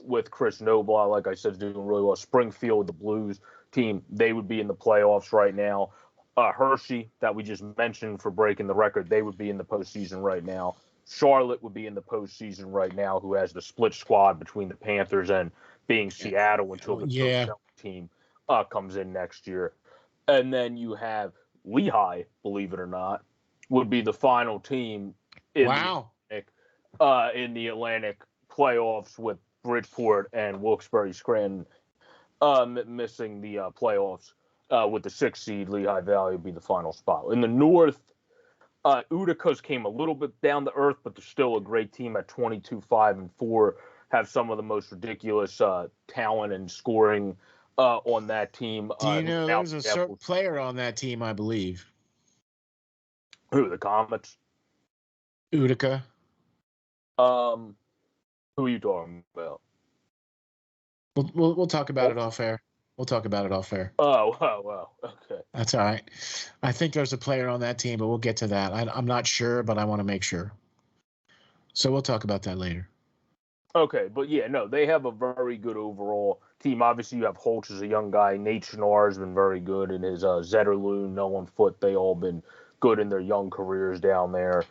[SPEAKER 1] with Chris Noble, like I said, is doing really well. Springfield, the Blues team, they would be in the playoffs right now. Hershey, that we just mentioned for breaking the record, they would be in the postseason right now. Charlotte would be in the postseason right now, who has the split squad between the Panthers and being Seattle until the team comes in next year. And then you have Lehigh, believe it or not, would be the final team in the Atlantic playoffs, with Bridgeport and Wilkes-Barre Scranton missing the playoffs. With the 6th seed, Lehigh Valley would be the final spot. In the North, Utica's came a little bit down to earth, but they're still a great team at 22-5-4. Have some of the most ridiculous talent and scoring on that team.
[SPEAKER 2] Do you know there's a certain player on that team, I believe?
[SPEAKER 1] Who, the Comets?
[SPEAKER 2] Utica.
[SPEAKER 1] Who are you talking about?
[SPEAKER 2] We'll talk about it off air. We'll talk about it off air.
[SPEAKER 1] Oh, okay.
[SPEAKER 2] That's all right. I think there's a player on that team, but we'll get to that. I'm not sure, but I want to make sure. So we'll talk about that later.
[SPEAKER 1] Okay, but yeah, no, they have a very good overall team. Obviously, you have Holtz as a young guy. Nate Schnarr has been very good, and his Zetterlund, Nolan Foote, they all been good in their young careers down there.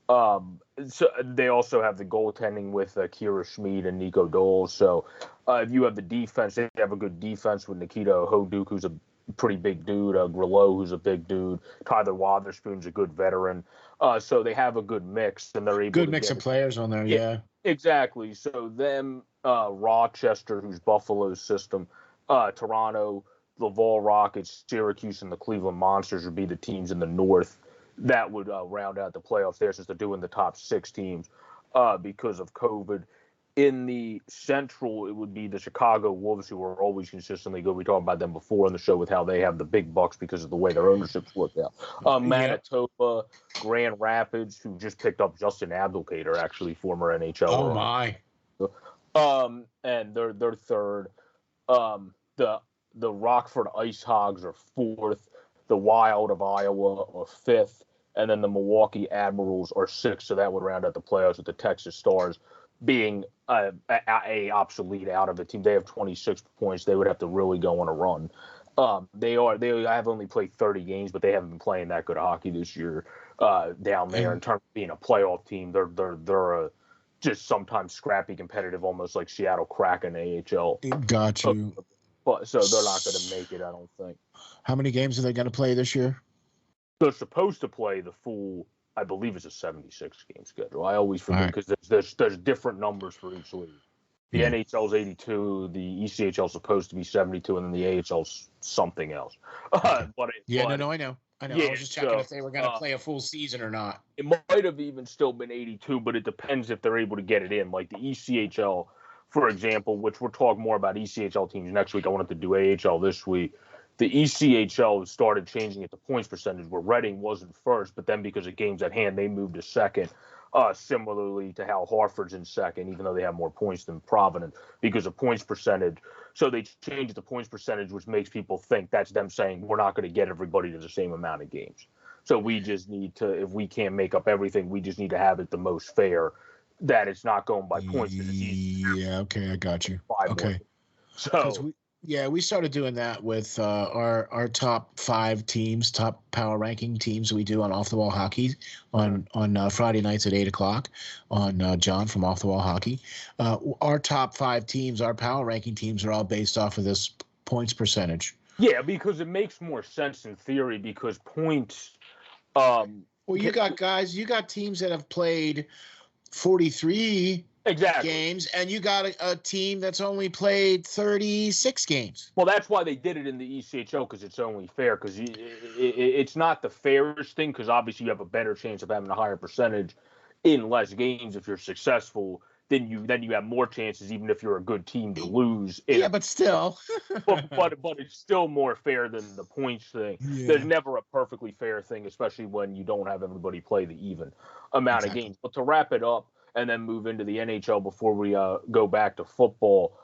[SPEAKER 1] So they also have the goaltending with Kira Schmid and Nico Dole. So if you have the defense, they have a good defense with Nikita Hoduk, who's a pretty big dude, Grillo, who's a big dude, Tyler Wotherspoon's a good veteran. So they have a good mix, and they're able to
[SPEAKER 2] mix of players on there, yeah.
[SPEAKER 1] Exactly. So them, Rochester, who's Buffalo's system, Toronto, Laval Rockets, Syracuse, and the Cleveland Monsters would be the teams in the North that would round out the playoffs there, since they're doing the top 6 teams because of COVID. In the Central, it would be the Chicago Wolves, who are always consistently good. We talked about them before on the show with how they have the big bucks because of the way their ownership's worked out. Manitoba, Grand Rapids, who just picked up Justin Abdelkader, actually former NHL.
[SPEAKER 2] Oh my!
[SPEAKER 1] And they're third. The Rockford Ice Hogs are fourth. The Wild of Iowa are fifth, and then the Milwaukee Admirals are sixth. So that would round out the playoffs, with the Texas Stars being a obsolete out of the team. They have 26 points. They would have to really go on a run. They have only played 30 games, but they haven't been playing that good hockey this year down there. In terms of being a playoff team, they're just sometimes scrappy, competitive, almost like Seattle Kraken AHL.
[SPEAKER 2] Got you.
[SPEAKER 1] But so they're not going to make it, I don't think.
[SPEAKER 2] How many games are they going to play this year?
[SPEAKER 1] They're supposed to play the full, I believe it's a 76-game schedule. I always forget because there's different numbers for each league. The NHL is 82, the ECHL is supposed to be 72, and then the AHL is something else.
[SPEAKER 2] Okay. I know. I know.
[SPEAKER 1] Yeah,
[SPEAKER 2] I was just checking if they were going to play a full season or not.
[SPEAKER 1] It might have even still been 82, but it depends if they're able to get it in. Like the ECHL, for example, which we'll talk more about ECHL teams next week. I wanted to do AHL this week. The ECHL started changing it to points percentage, where Reading wasn't first, but then because of games at hand, they moved to second. Similarly to how Hartford's in second, even though they have more points than Providence, because of points percentage. So they changed the points percentage, which makes people think that's them saying we're not going to get everybody to the same amount of games. So we just need to, if we can't make up everything, we just need to have it the most fair, that it's not going by points.
[SPEAKER 2] Yeah, okay, I got you. Okay.
[SPEAKER 1] So
[SPEAKER 2] we started doing that with our top 5 teams, top power ranking teams we do on Off the Wall Hockey on Friday nights at 8:00 on John from Off the Wall Hockey. Our top 5 teams, our power ranking teams, are all based off of this points percentage.
[SPEAKER 1] Yeah, because it makes more sense in theory, because points.
[SPEAKER 2] Well, you got teams that have played 43 games, and you got a team that's only played 36 games.
[SPEAKER 1] Well, that's why they did it in the ECHO, because it's only fair, because it's not the fairest thing, because obviously you have a better chance of having a higher percentage in less games if you're successful. Then you have more chances, even if you're a good team, to lose.
[SPEAKER 2] But still.
[SPEAKER 1] but it's still more fair than the points thing. Yeah. There's never a perfectly fair thing, especially when you don't have everybody play the even amount of games. But to wrap it up and then move into the NHL before we go back to football,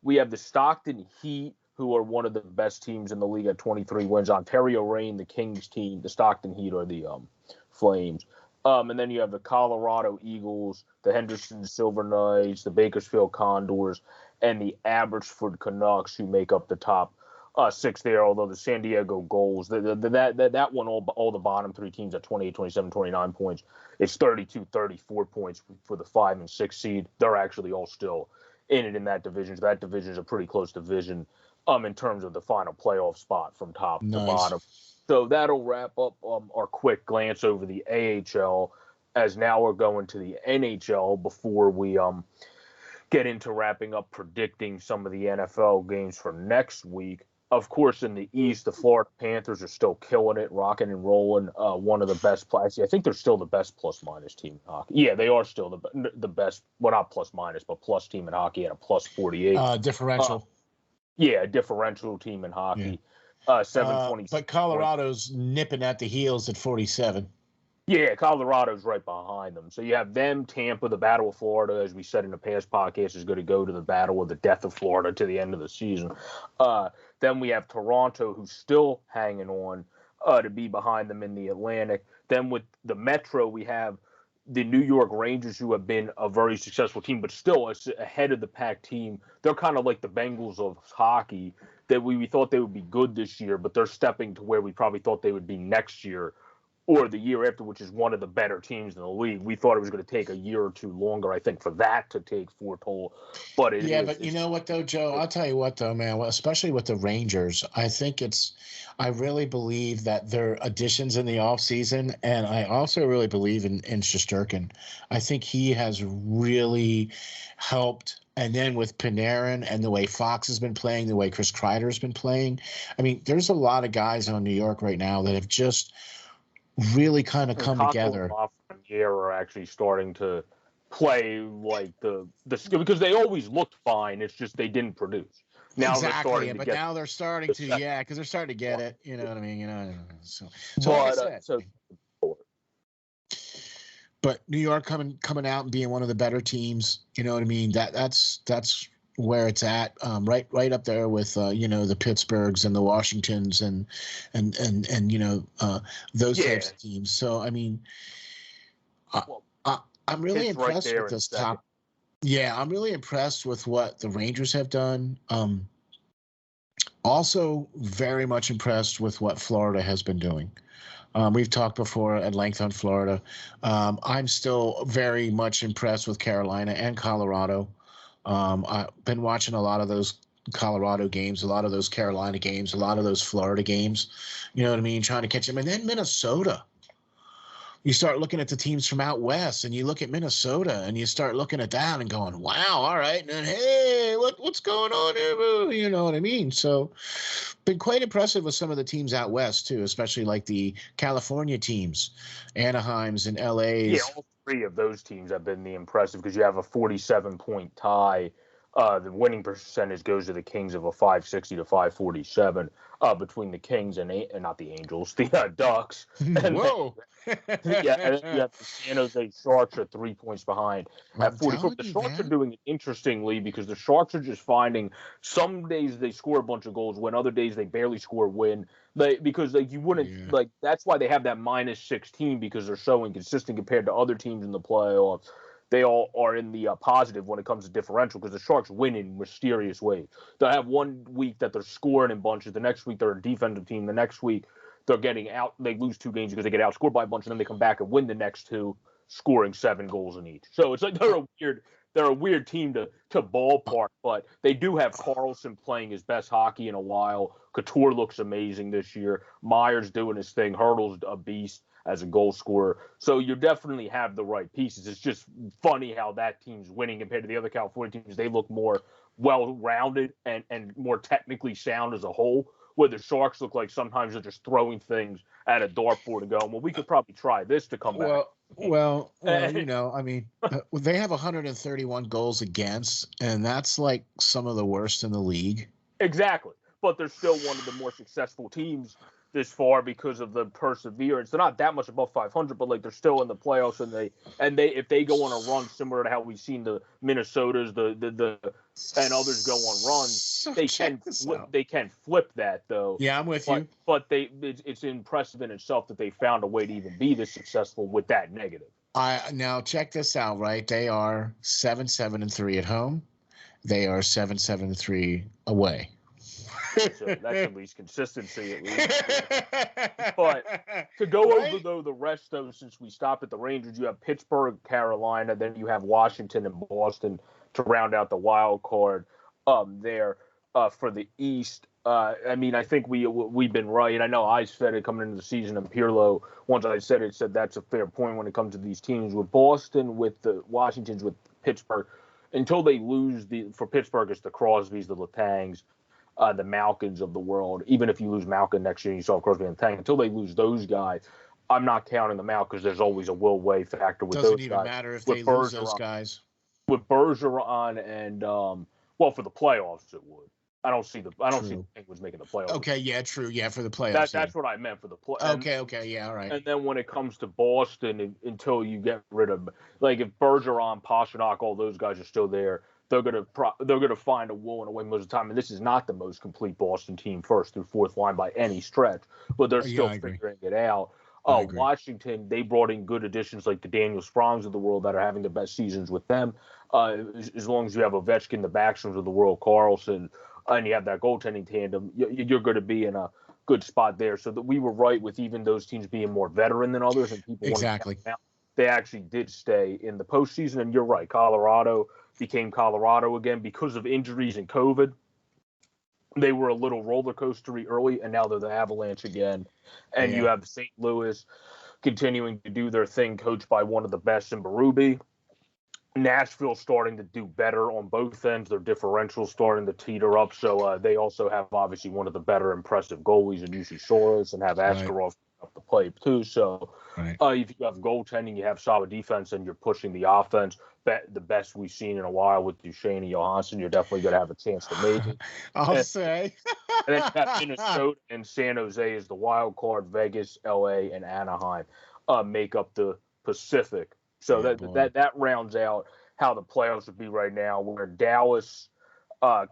[SPEAKER 1] we have the Stockton Heat, who are one of the best teams in the league at 23 wins. Ontario Reign, the Kings team, the Stockton Heat are the Flames. And then you have the Colorado Eagles, the Henderson Silver Knights, the Bakersfield Condors, and the Abbotsford Canucks, who make up the top 6 there, although the San Diego Gulls, that one, all the bottom 3 teams at 28, 27, 29 points. It's 32, 34 points for the 5 and 6 seed. They're actually all still in it in that division. So that division is a pretty close division in terms of the final playoff spot from top to bottom. So that'll wrap up our quick glance over the AHL, as now we're going to the NHL before we get into wrapping up predicting some of the NFL games for next week. Of course, in the East, the Florida Panthers are still killing it, rocking and rolling. One of the best players. I think they're still the best plus-minus team in hockey. Yeah, they are still the best. Well, not plus-minus, but plus team in hockey at a plus 48.
[SPEAKER 2] Differential.
[SPEAKER 1] Differential team in hockey. Yeah. 720.
[SPEAKER 2] But Colorado's nipping at the heels at 47.
[SPEAKER 1] Yeah, Colorado's right behind them. So you have them, Tampa, the Battle of Florida, as we said in the past podcast, is going to go to the battle of the death of Florida to the end of the season. Then we have Toronto, who's still hanging on to be behind them in the Atlantic. Then with the Metro, we have the New York Rangers, who have been a very successful team, but still ahead of the pack team. They're kind of like the Bengals of hockey, that we thought they would be good this year, but they're stepping to where we probably thought they would be next year or the year after, which is one of the better teams in the league. We thought it was going to take a year or two longer, I think, for that to take full toll. But
[SPEAKER 2] but you know what, though, Joe? I'll tell you what, though, man, especially with the Rangers, I really believe that their additions in the offseason, and I also really believe in Shesterkin. I think he has really helped. And then with Panarin and the way Fox has been playing, the way Chris Kreider has been playing, I mean, there's a lot of guys on New York right now that have just really kind of come together.
[SPEAKER 1] Are actually starting to play like the skill, because they always looked fine. It's just they didn't produce.
[SPEAKER 2] Now they're starting to, because they're starting to get it. You know what I mean? But New York coming out and being one of the better teams, you know what I mean? That's where it's at, right up there with the Pittsburghs and the Washingtons and those types of teams. So I mean, I'm really impressed with this top. Yeah, I'm really impressed with what the Rangers have done. Also, very much impressed with what Florida has been doing. We've talked before at length on Florida. I'm still very much impressed with Carolina and Colorado. I've been watching a lot of those Colorado games, a lot of those Carolina games, a lot of those Florida games. You know what I mean? Trying to catch them. And then Minnesota. You start looking at the teams from out west, and you look at Minnesota, and you start looking at that and going, "Wow, all right." And then, hey, what's going on here? You know what I mean? So, been quite impressive with some of the teams out west too, especially like the California teams, Anaheims and LA's.
[SPEAKER 1] Yeah, all three of those teams have been the impressive because you have a 47-point tie. The winning percentage goes to the Kings of a 560 to 547 between the Kings and not the Angels, the Ducks. And
[SPEAKER 2] Whoa.
[SPEAKER 1] And then you have the San Jose Sharks are 3 points behind at 44. The Sharks are doing it interestingly because the Sharks are just finding some days they score a bunch of goals, when other days they barely score win. Because you wouldn't that's why they have that minus 16, because they're so inconsistent compared to other teams in the playoffs. They all are in the positive when it comes to differential, because the Sharks win in mysterious ways. They'll have 1 week that they're scoring in bunches. The next week they're a defensive team. The next week they're getting out. They lose 2 games because they get outscored by a bunch, and then they come back and win the next 2, scoring 7 goals in each. So it's like they're a weird team to ballpark, but they do have Carlson playing his best hockey in a while. Couture looks amazing this year. Myers doing his thing. Hurdle's a beast as a goal scorer. So you definitely have the right pieces. It's just funny how that team's winning compared to the other California teams. They look more well-rounded and more technically sound as a whole, where the Sharks look like sometimes they're just throwing things at a dartboard and going, well, we could probably try this to come back.
[SPEAKER 2] Well, you know, I mean, they have 131 goals against, and that's like some of the worst in the league.
[SPEAKER 1] Exactly. But they're still one of the more successful teams this far because of the perseverance. They're not that much above 500, but like they're still in the playoffs, and they if they go on a run similar to how we've seen the Minnesotas, the and others go on runs, they can flip that though.
[SPEAKER 2] Yeah, I'm with you.
[SPEAKER 1] But it's impressive in itself that they found a way to even be this successful with that negative.
[SPEAKER 2] Now check this out, right? They are 7-7-3 at home. They are 7-7-3 away.
[SPEAKER 1] So that's at least consistency, at least. But to go over, though, the rest, though, since we stopped at the Rangers, you have Pittsburgh, Carolina, then you have Washington and Boston to round out the wild card there for the East. I mean, I think we've been right. I know I said it coming into the season, and Pirlo, once I said it, said that's a fair point when it comes to these teams. With Boston, with the Washingtons, with Pittsburgh, until they lose for Pittsburgh, it's the Crosbys, the Letangs, the Malkins of the world. Even if you lose Malkin next year, you saw Crosby and Tang. Until they lose those guys, I'm not counting them out, because there's always a will way factor with those guys.
[SPEAKER 2] Doesn't even matter if they lose those guys.
[SPEAKER 1] With Bergeron and well, for the playoffs it would. I don't see the Penguins making the playoffs.
[SPEAKER 2] Okay, yeah, true. Yeah, for the playoffs.
[SPEAKER 1] That's what I meant for the play.
[SPEAKER 2] Okay, yeah, all right.
[SPEAKER 1] And then when it comes to Boston, until you get rid of, like, if Bergeron, Pastrnak, all those guys are still there, they're gonna find a will and a way most of the time. And this is not the most complete Boston team, first through fourth line by any stretch, but they're still figuring it out. Washington, they brought in good additions like the Daniel Sprongs of the world that are having the best seasons with them. As long as you have Ovechkin, the Backstroms of the world, Carlson, and you have that goaltending tandem, you're going to be in a good spot there. So that we were right with even those teams being more veteran than others, and people
[SPEAKER 2] exactly.
[SPEAKER 1] They actually did stay in the postseason. And you're right, Colorado became Colorado again because of injuries and COVID. They were a little roller coastery early, and now they're the Avalanche again. And you have St. Louis continuing to do their thing, coached by one of the best in Berube. Nashville starting to do better on both ends. Their differential starting to teeter up. So they also have obviously one of the better impressive goalies in UC Soros, and have Askarov up the plate too. So if you have goaltending, you have solid defense, and you're pushing the offense. The best we've seen in a while with Duchesne and Johansson, you're definitely going to have a chance to make it.
[SPEAKER 2] I'll say.
[SPEAKER 1] And then you have Minnesota and San Jose as the wild card. Vegas, LA, and Anaheim make up the Pacific. So that rounds out how the playoffs would be right now, where Dallas,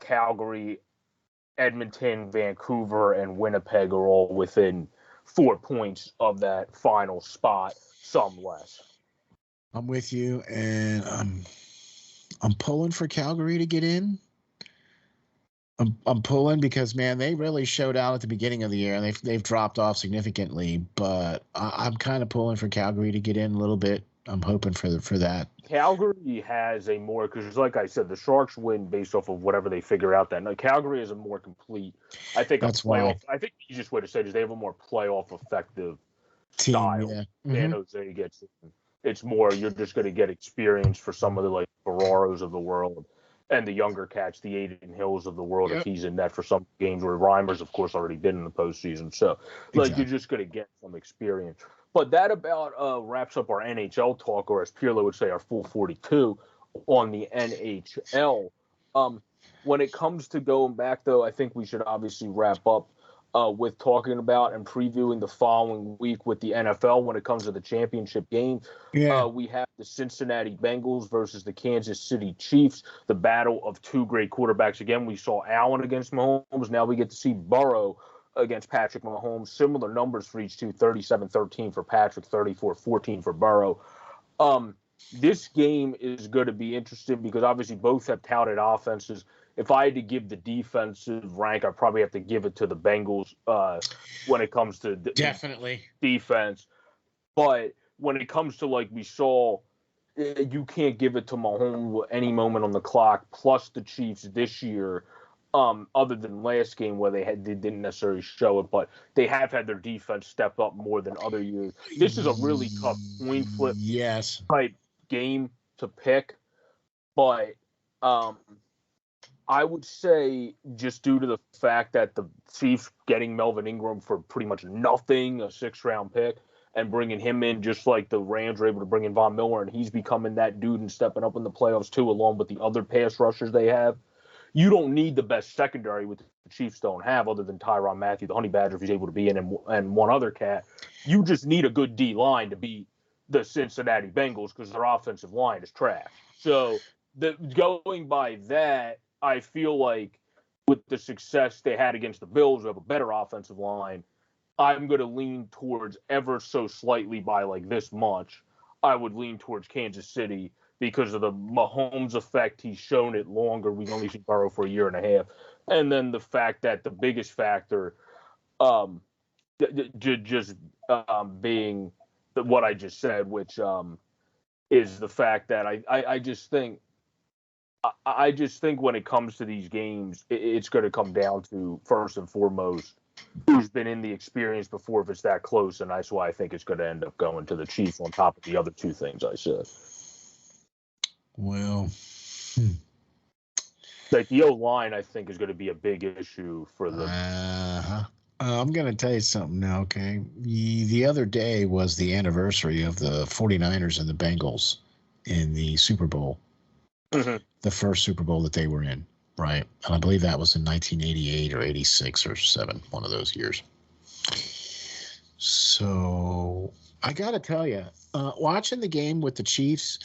[SPEAKER 1] Calgary, Edmonton, Vancouver, and Winnipeg are all within 4 points of that final spot, some less.
[SPEAKER 2] I'm with you, and I'm pulling for Calgary to get in. I'm pulling because, man, they really showed out at the beginning of the year, and they've dropped off significantly. But I'm kind of pulling for Calgary to get in a little bit. I'm hoping for that.
[SPEAKER 1] Calgary has a more, because like I said, the Sharks win based off of whatever they figure out. Then Calgary is a more complete. I think
[SPEAKER 2] that's why.
[SPEAKER 1] I think the easiest way to say it is they have a more playoff effective
[SPEAKER 2] team.
[SPEAKER 1] style
[SPEAKER 2] Yeah.
[SPEAKER 1] San Jose gets in. It's more you're just going to get experience for some of the like Ferraros of the world and the younger cats, the Aiden Hills of the world, if
[SPEAKER 2] Yep.
[SPEAKER 1] he's in net for some games where Reimer's, of course, already been in the postseason. So, like,
[SPEAKER 2] Exactly.
[SPEAKER 1] you're just going to get some experience. But that about wraps up our NHL talk, or as Pirlo would say, our full 42 on the NHL. When it comes to going back, though, I think we should obviously wrap up with talking about and previewing the following week with the NFL when it comes to the championship game.
[SPEAKER 2] Yeah.
[SPEAKER 1] We have the Cincinnati Bengals versus the Kansas City Chiefs, the battle of two great quarterbacks. Again, we saw Allen against Mahomes. Now we get to see Burrow against Patrick Mahomes. Similar numbers for each two, 37-13 for Patrick, 34-14 for Burrow. This game is going to be interesting because obviously both have touted offenses. If I had to give the defensive rank, I'd probably have to give it to the Bengals when it comes to
[SPEAKER 2] Definitely
[SPEAKER 1] defense. But when it comes to, like we saw, you can't give it to Mahomes at any moment on the clock, plus the Chiefs this year, other than last game where they didn't necessarily show it, but they have had their defense step up more than other years. This is a really tough coin flip type game to pick, but I would say just due to the fact that the Chiefs getting Melvin Ingram for pretty much nothing, a 6th-round pick, and bringing him in just like the Rams were able to bring in Von Miller, and he's becoming that dude and stepping up in the playoffs too, along with the other pass rushers they have. You don't need the best secondary, which the Chiefs don't have, other than Tyrann Mathieu, the Honey Badger, if he's able to be in, and one other cat. You just need a good D-line to beat the Cincinnati Bengals because their offensive line is trash. So going by that, I feel like with the success they had against the Bills, who have a better offensive line, I'm going to lean towards ever so slightly by like this much. I would lean towards Kansas City because of the Mahomes effect. He's shown it longer. We've only seen Burrow for a year and a half. And then the fact that the biggest factor just being what I just said, which is the fact that I just think when it comes to these games, it's going to come down to, first and foremost, who's been in the experience before if it's that close, and that's why I think it's going to end up going to the Chiefs on top of the other two things I said.
[SPEAKER 2] Well,
[SPEAKER 1] like the O-line, I think, is going to be a big issue for the
[SPEAKER 2] I'm going to tell you something now, okay? The other day was the anniversary of the 49ers and the Bengals in the Super Bowl.
[SPEAKER 1] Mm-hmm.
[SPEAKER 2] The first Super Bowl that they were in, right? And I believe that was in 1988 or 86 or 7, one of those years. So I got to tell you, watching the game with the Chiefs,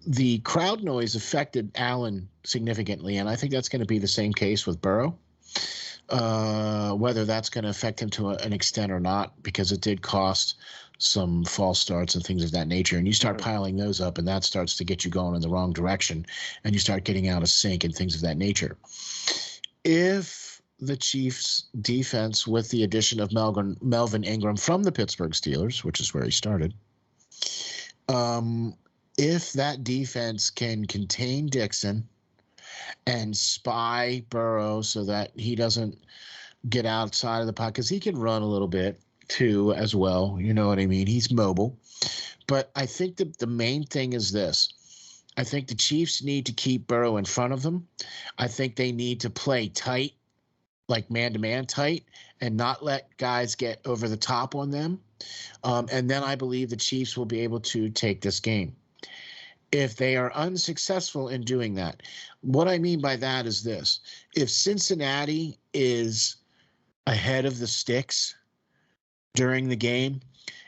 [SPEAKER 2] the crowd noise affected Allen significantly, and I think that's going to be the same case with Burrow. Whether that's going to affect him to an extent or not, because it did cost some false starts and things of that nature, and you start piling those up, and that starts to get you going in the wrong direction, and you start getting out of sync and things of that nature. If the Chiefs defense, with the addition of Melvin Ingram from the Pittsburgh Steelers, which is where he started, if that defense can contain Dixon and spy Burrow so that he doesn't get outside of the pocket, because he can run a little bit too as well. You know what I mean? He's mobile. But I think that the main thing is this. I think the Chiefs need to keep Burrow in front of them. I think they need to play tight, like man-to-man tight, and not let guys get over the top on them. And then I believe the Chiefs will be able to take this game. If they are unsuccessful in doing that, what I mean by that is this. If Cincinnati is ahead of the sticks during the game,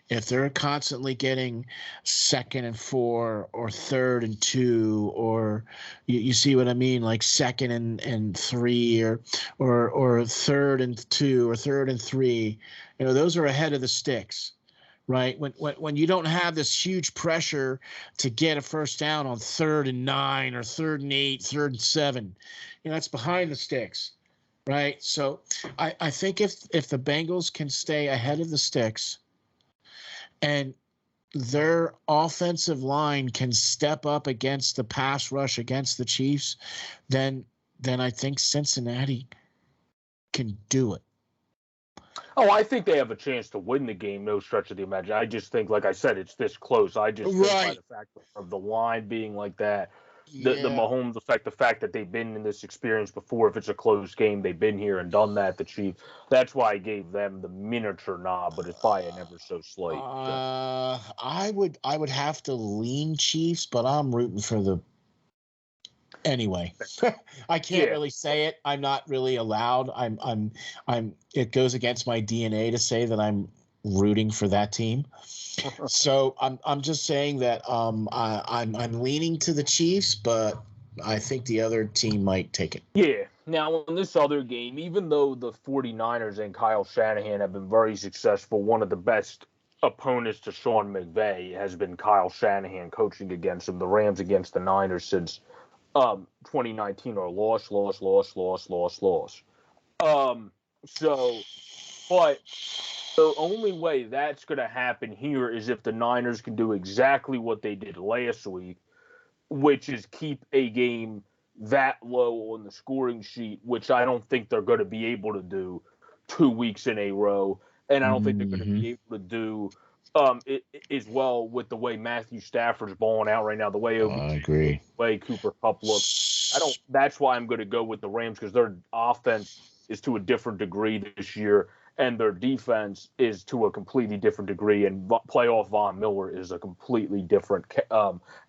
[SPEAKER 2] if they're constantly getting 2nd and 4 or 3rd and 2, or you see what I mean, like 2nd and 3 or 3rd and 2 or 3rd and 3, those are ahead of the sticks. Right, when you don't have this huge pressure to get a first down on 3rd and 9 or 3rd and 8, 3rd and 7, that's behind the sticks, right? So I think if the Bengals can stay ahead of the sticks and their offensive line can step up against the pass rush against the Chiefs, then I think Cincinnati can do it.
[SPEAKER 1] Oh, I think they have a chance to win the game, no stretch of the imagination. I just think, like I said, it's this close. I just think by
[SPEAKER 2] Right.
[SPEAKER 1] the fact of the line being like that, the
[SPEAKER 2] Yeah.
[SPEAKER 1] Mahomes effect, the fact that they've been in this experience before, if it's a close game, they've been here and done that, the Chiefs. That's why I gave them the miniature nod, but it's by an ever so slight.
[SPEAKER 2] I would have to lean Chiefs, but I'm rooting for the anyway. I can't really say it. I'm not really allowed. It goes against my DNA to say that I'm rooting for that team. So I'm just saying that I'm leaning to the Chiefs, but I think the other team might take it.
[SPEAKER 1] Yeah. Now, in this other game, even though the 49ers and Kyle Shanahan have been very successful, one of the best opponents to Sean McVay has been Kyle Shanahan coaching against him. The Rams against the Niners since 2019 are loss. But the only way that's going to happen here is if the Niners can do exactly what they did last week, which is keep a game that low on the scoring sheet, which I don't think they're going to be able to do 2 weeks in a row. And I don't think they're going to be able to do it as well with the way Matthew Stafford's balling out right now, the way
[SPEAKER 2] I agree.
[SPEAKER 1] The way Cooper Kupp looks. That's why I'm going to go with the Rams, because their offense is to a different degree this year, and their defense is to a completely different degree. And playoff Von Miller is a completely different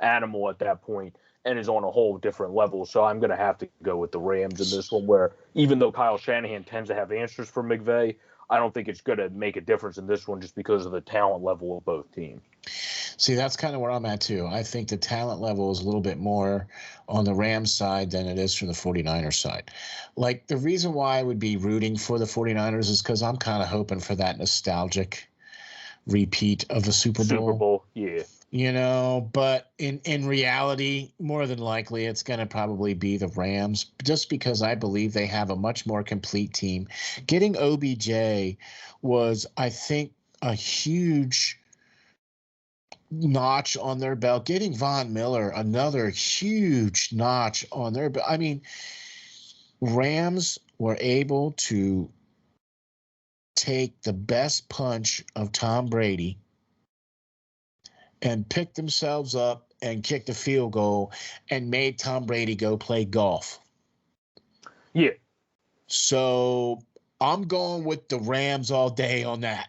[SPEAKER 1] animal at that point and is on a whole different level. So I'm going to have to go with the Rams in this one, where even though Kyle Shanahan tends to have answers for McVay, I don't think it's going to make a difference in this one just because of the talent level of both teams.
[SPEAKER 2] See, that's kind of where I'm at, too. I think the talent level is a little bit more on the Rams side than it is for the 49ers side. Like, the reason why I would be rooting for the 49ers is because I'm kind of hoping for that nostalgic repeat of the Super Bowl.
[SPEAKER 1] Super Bowl, yeah.
[SPEAKER 2] You know, but in reality, more than likely, it's going to probably be the Rams, just because I believe they have a much more complete team. Getting OBJ was, I think, a huge notch on their belt. Getting Von Miller, another huge notch on their belt. I mean, Rams were able to take the best punch of Tom Brady and picked themselves up and kicked a field goal and made Tom Brady go play golf.
[SPEAKER 1] Yeah.
[SPEAKER 2] So I'm going with the Rams all day on that.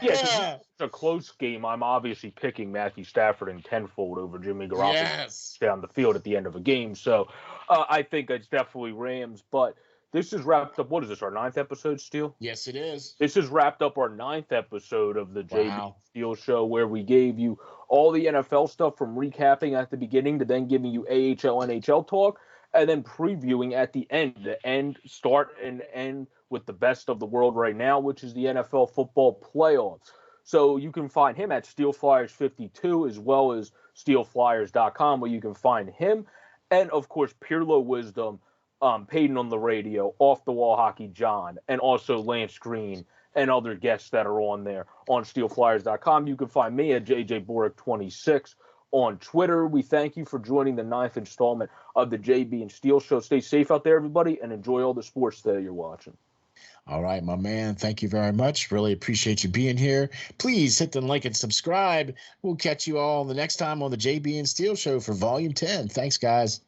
[SPEAKER 1] Yeah, it's a close game. I'm obviously picking Matthew Stafford in tenfold over Jimmy Garoppolo down the field at the end of a game. So I think it's definitely Rams. But this is wrapped up. What is this, our 9th episode, Steel?
[SPEAKER 2] Yes, it is.
[SPEAKER 1] This has wrapped up our 9th episode of the JB Steel Show, where we gave you all the NFL stuff from recapping at the beginning to then giving you AHL, NHL talk, and then previewing at the end, start and end with the best of the world right now, which is the NFL football playoffs. So you can find him at SteelFlyers52 as well as SteelFlyers.com, where you can find him. And, of course, Peerlo Wisdom, Peyton on the Radio, Off the Wall Hockey John, and also Lance Green and other guests that are on there on SteelFlyers.com. You can find me at JJ Borek26 on Twitter. We thank you for joining the 9th installment of the JB and Steel Show. Stay safe out there, everybody, and enjoy all the sports that you're watching.
[SPEAKER 2] All right, my man. Thank you very much. Really appreciate you being here. Please hit the like and subscribe. We'll catch you all the next time on the JB and Steel Show for Volume 10. Thanks, guys.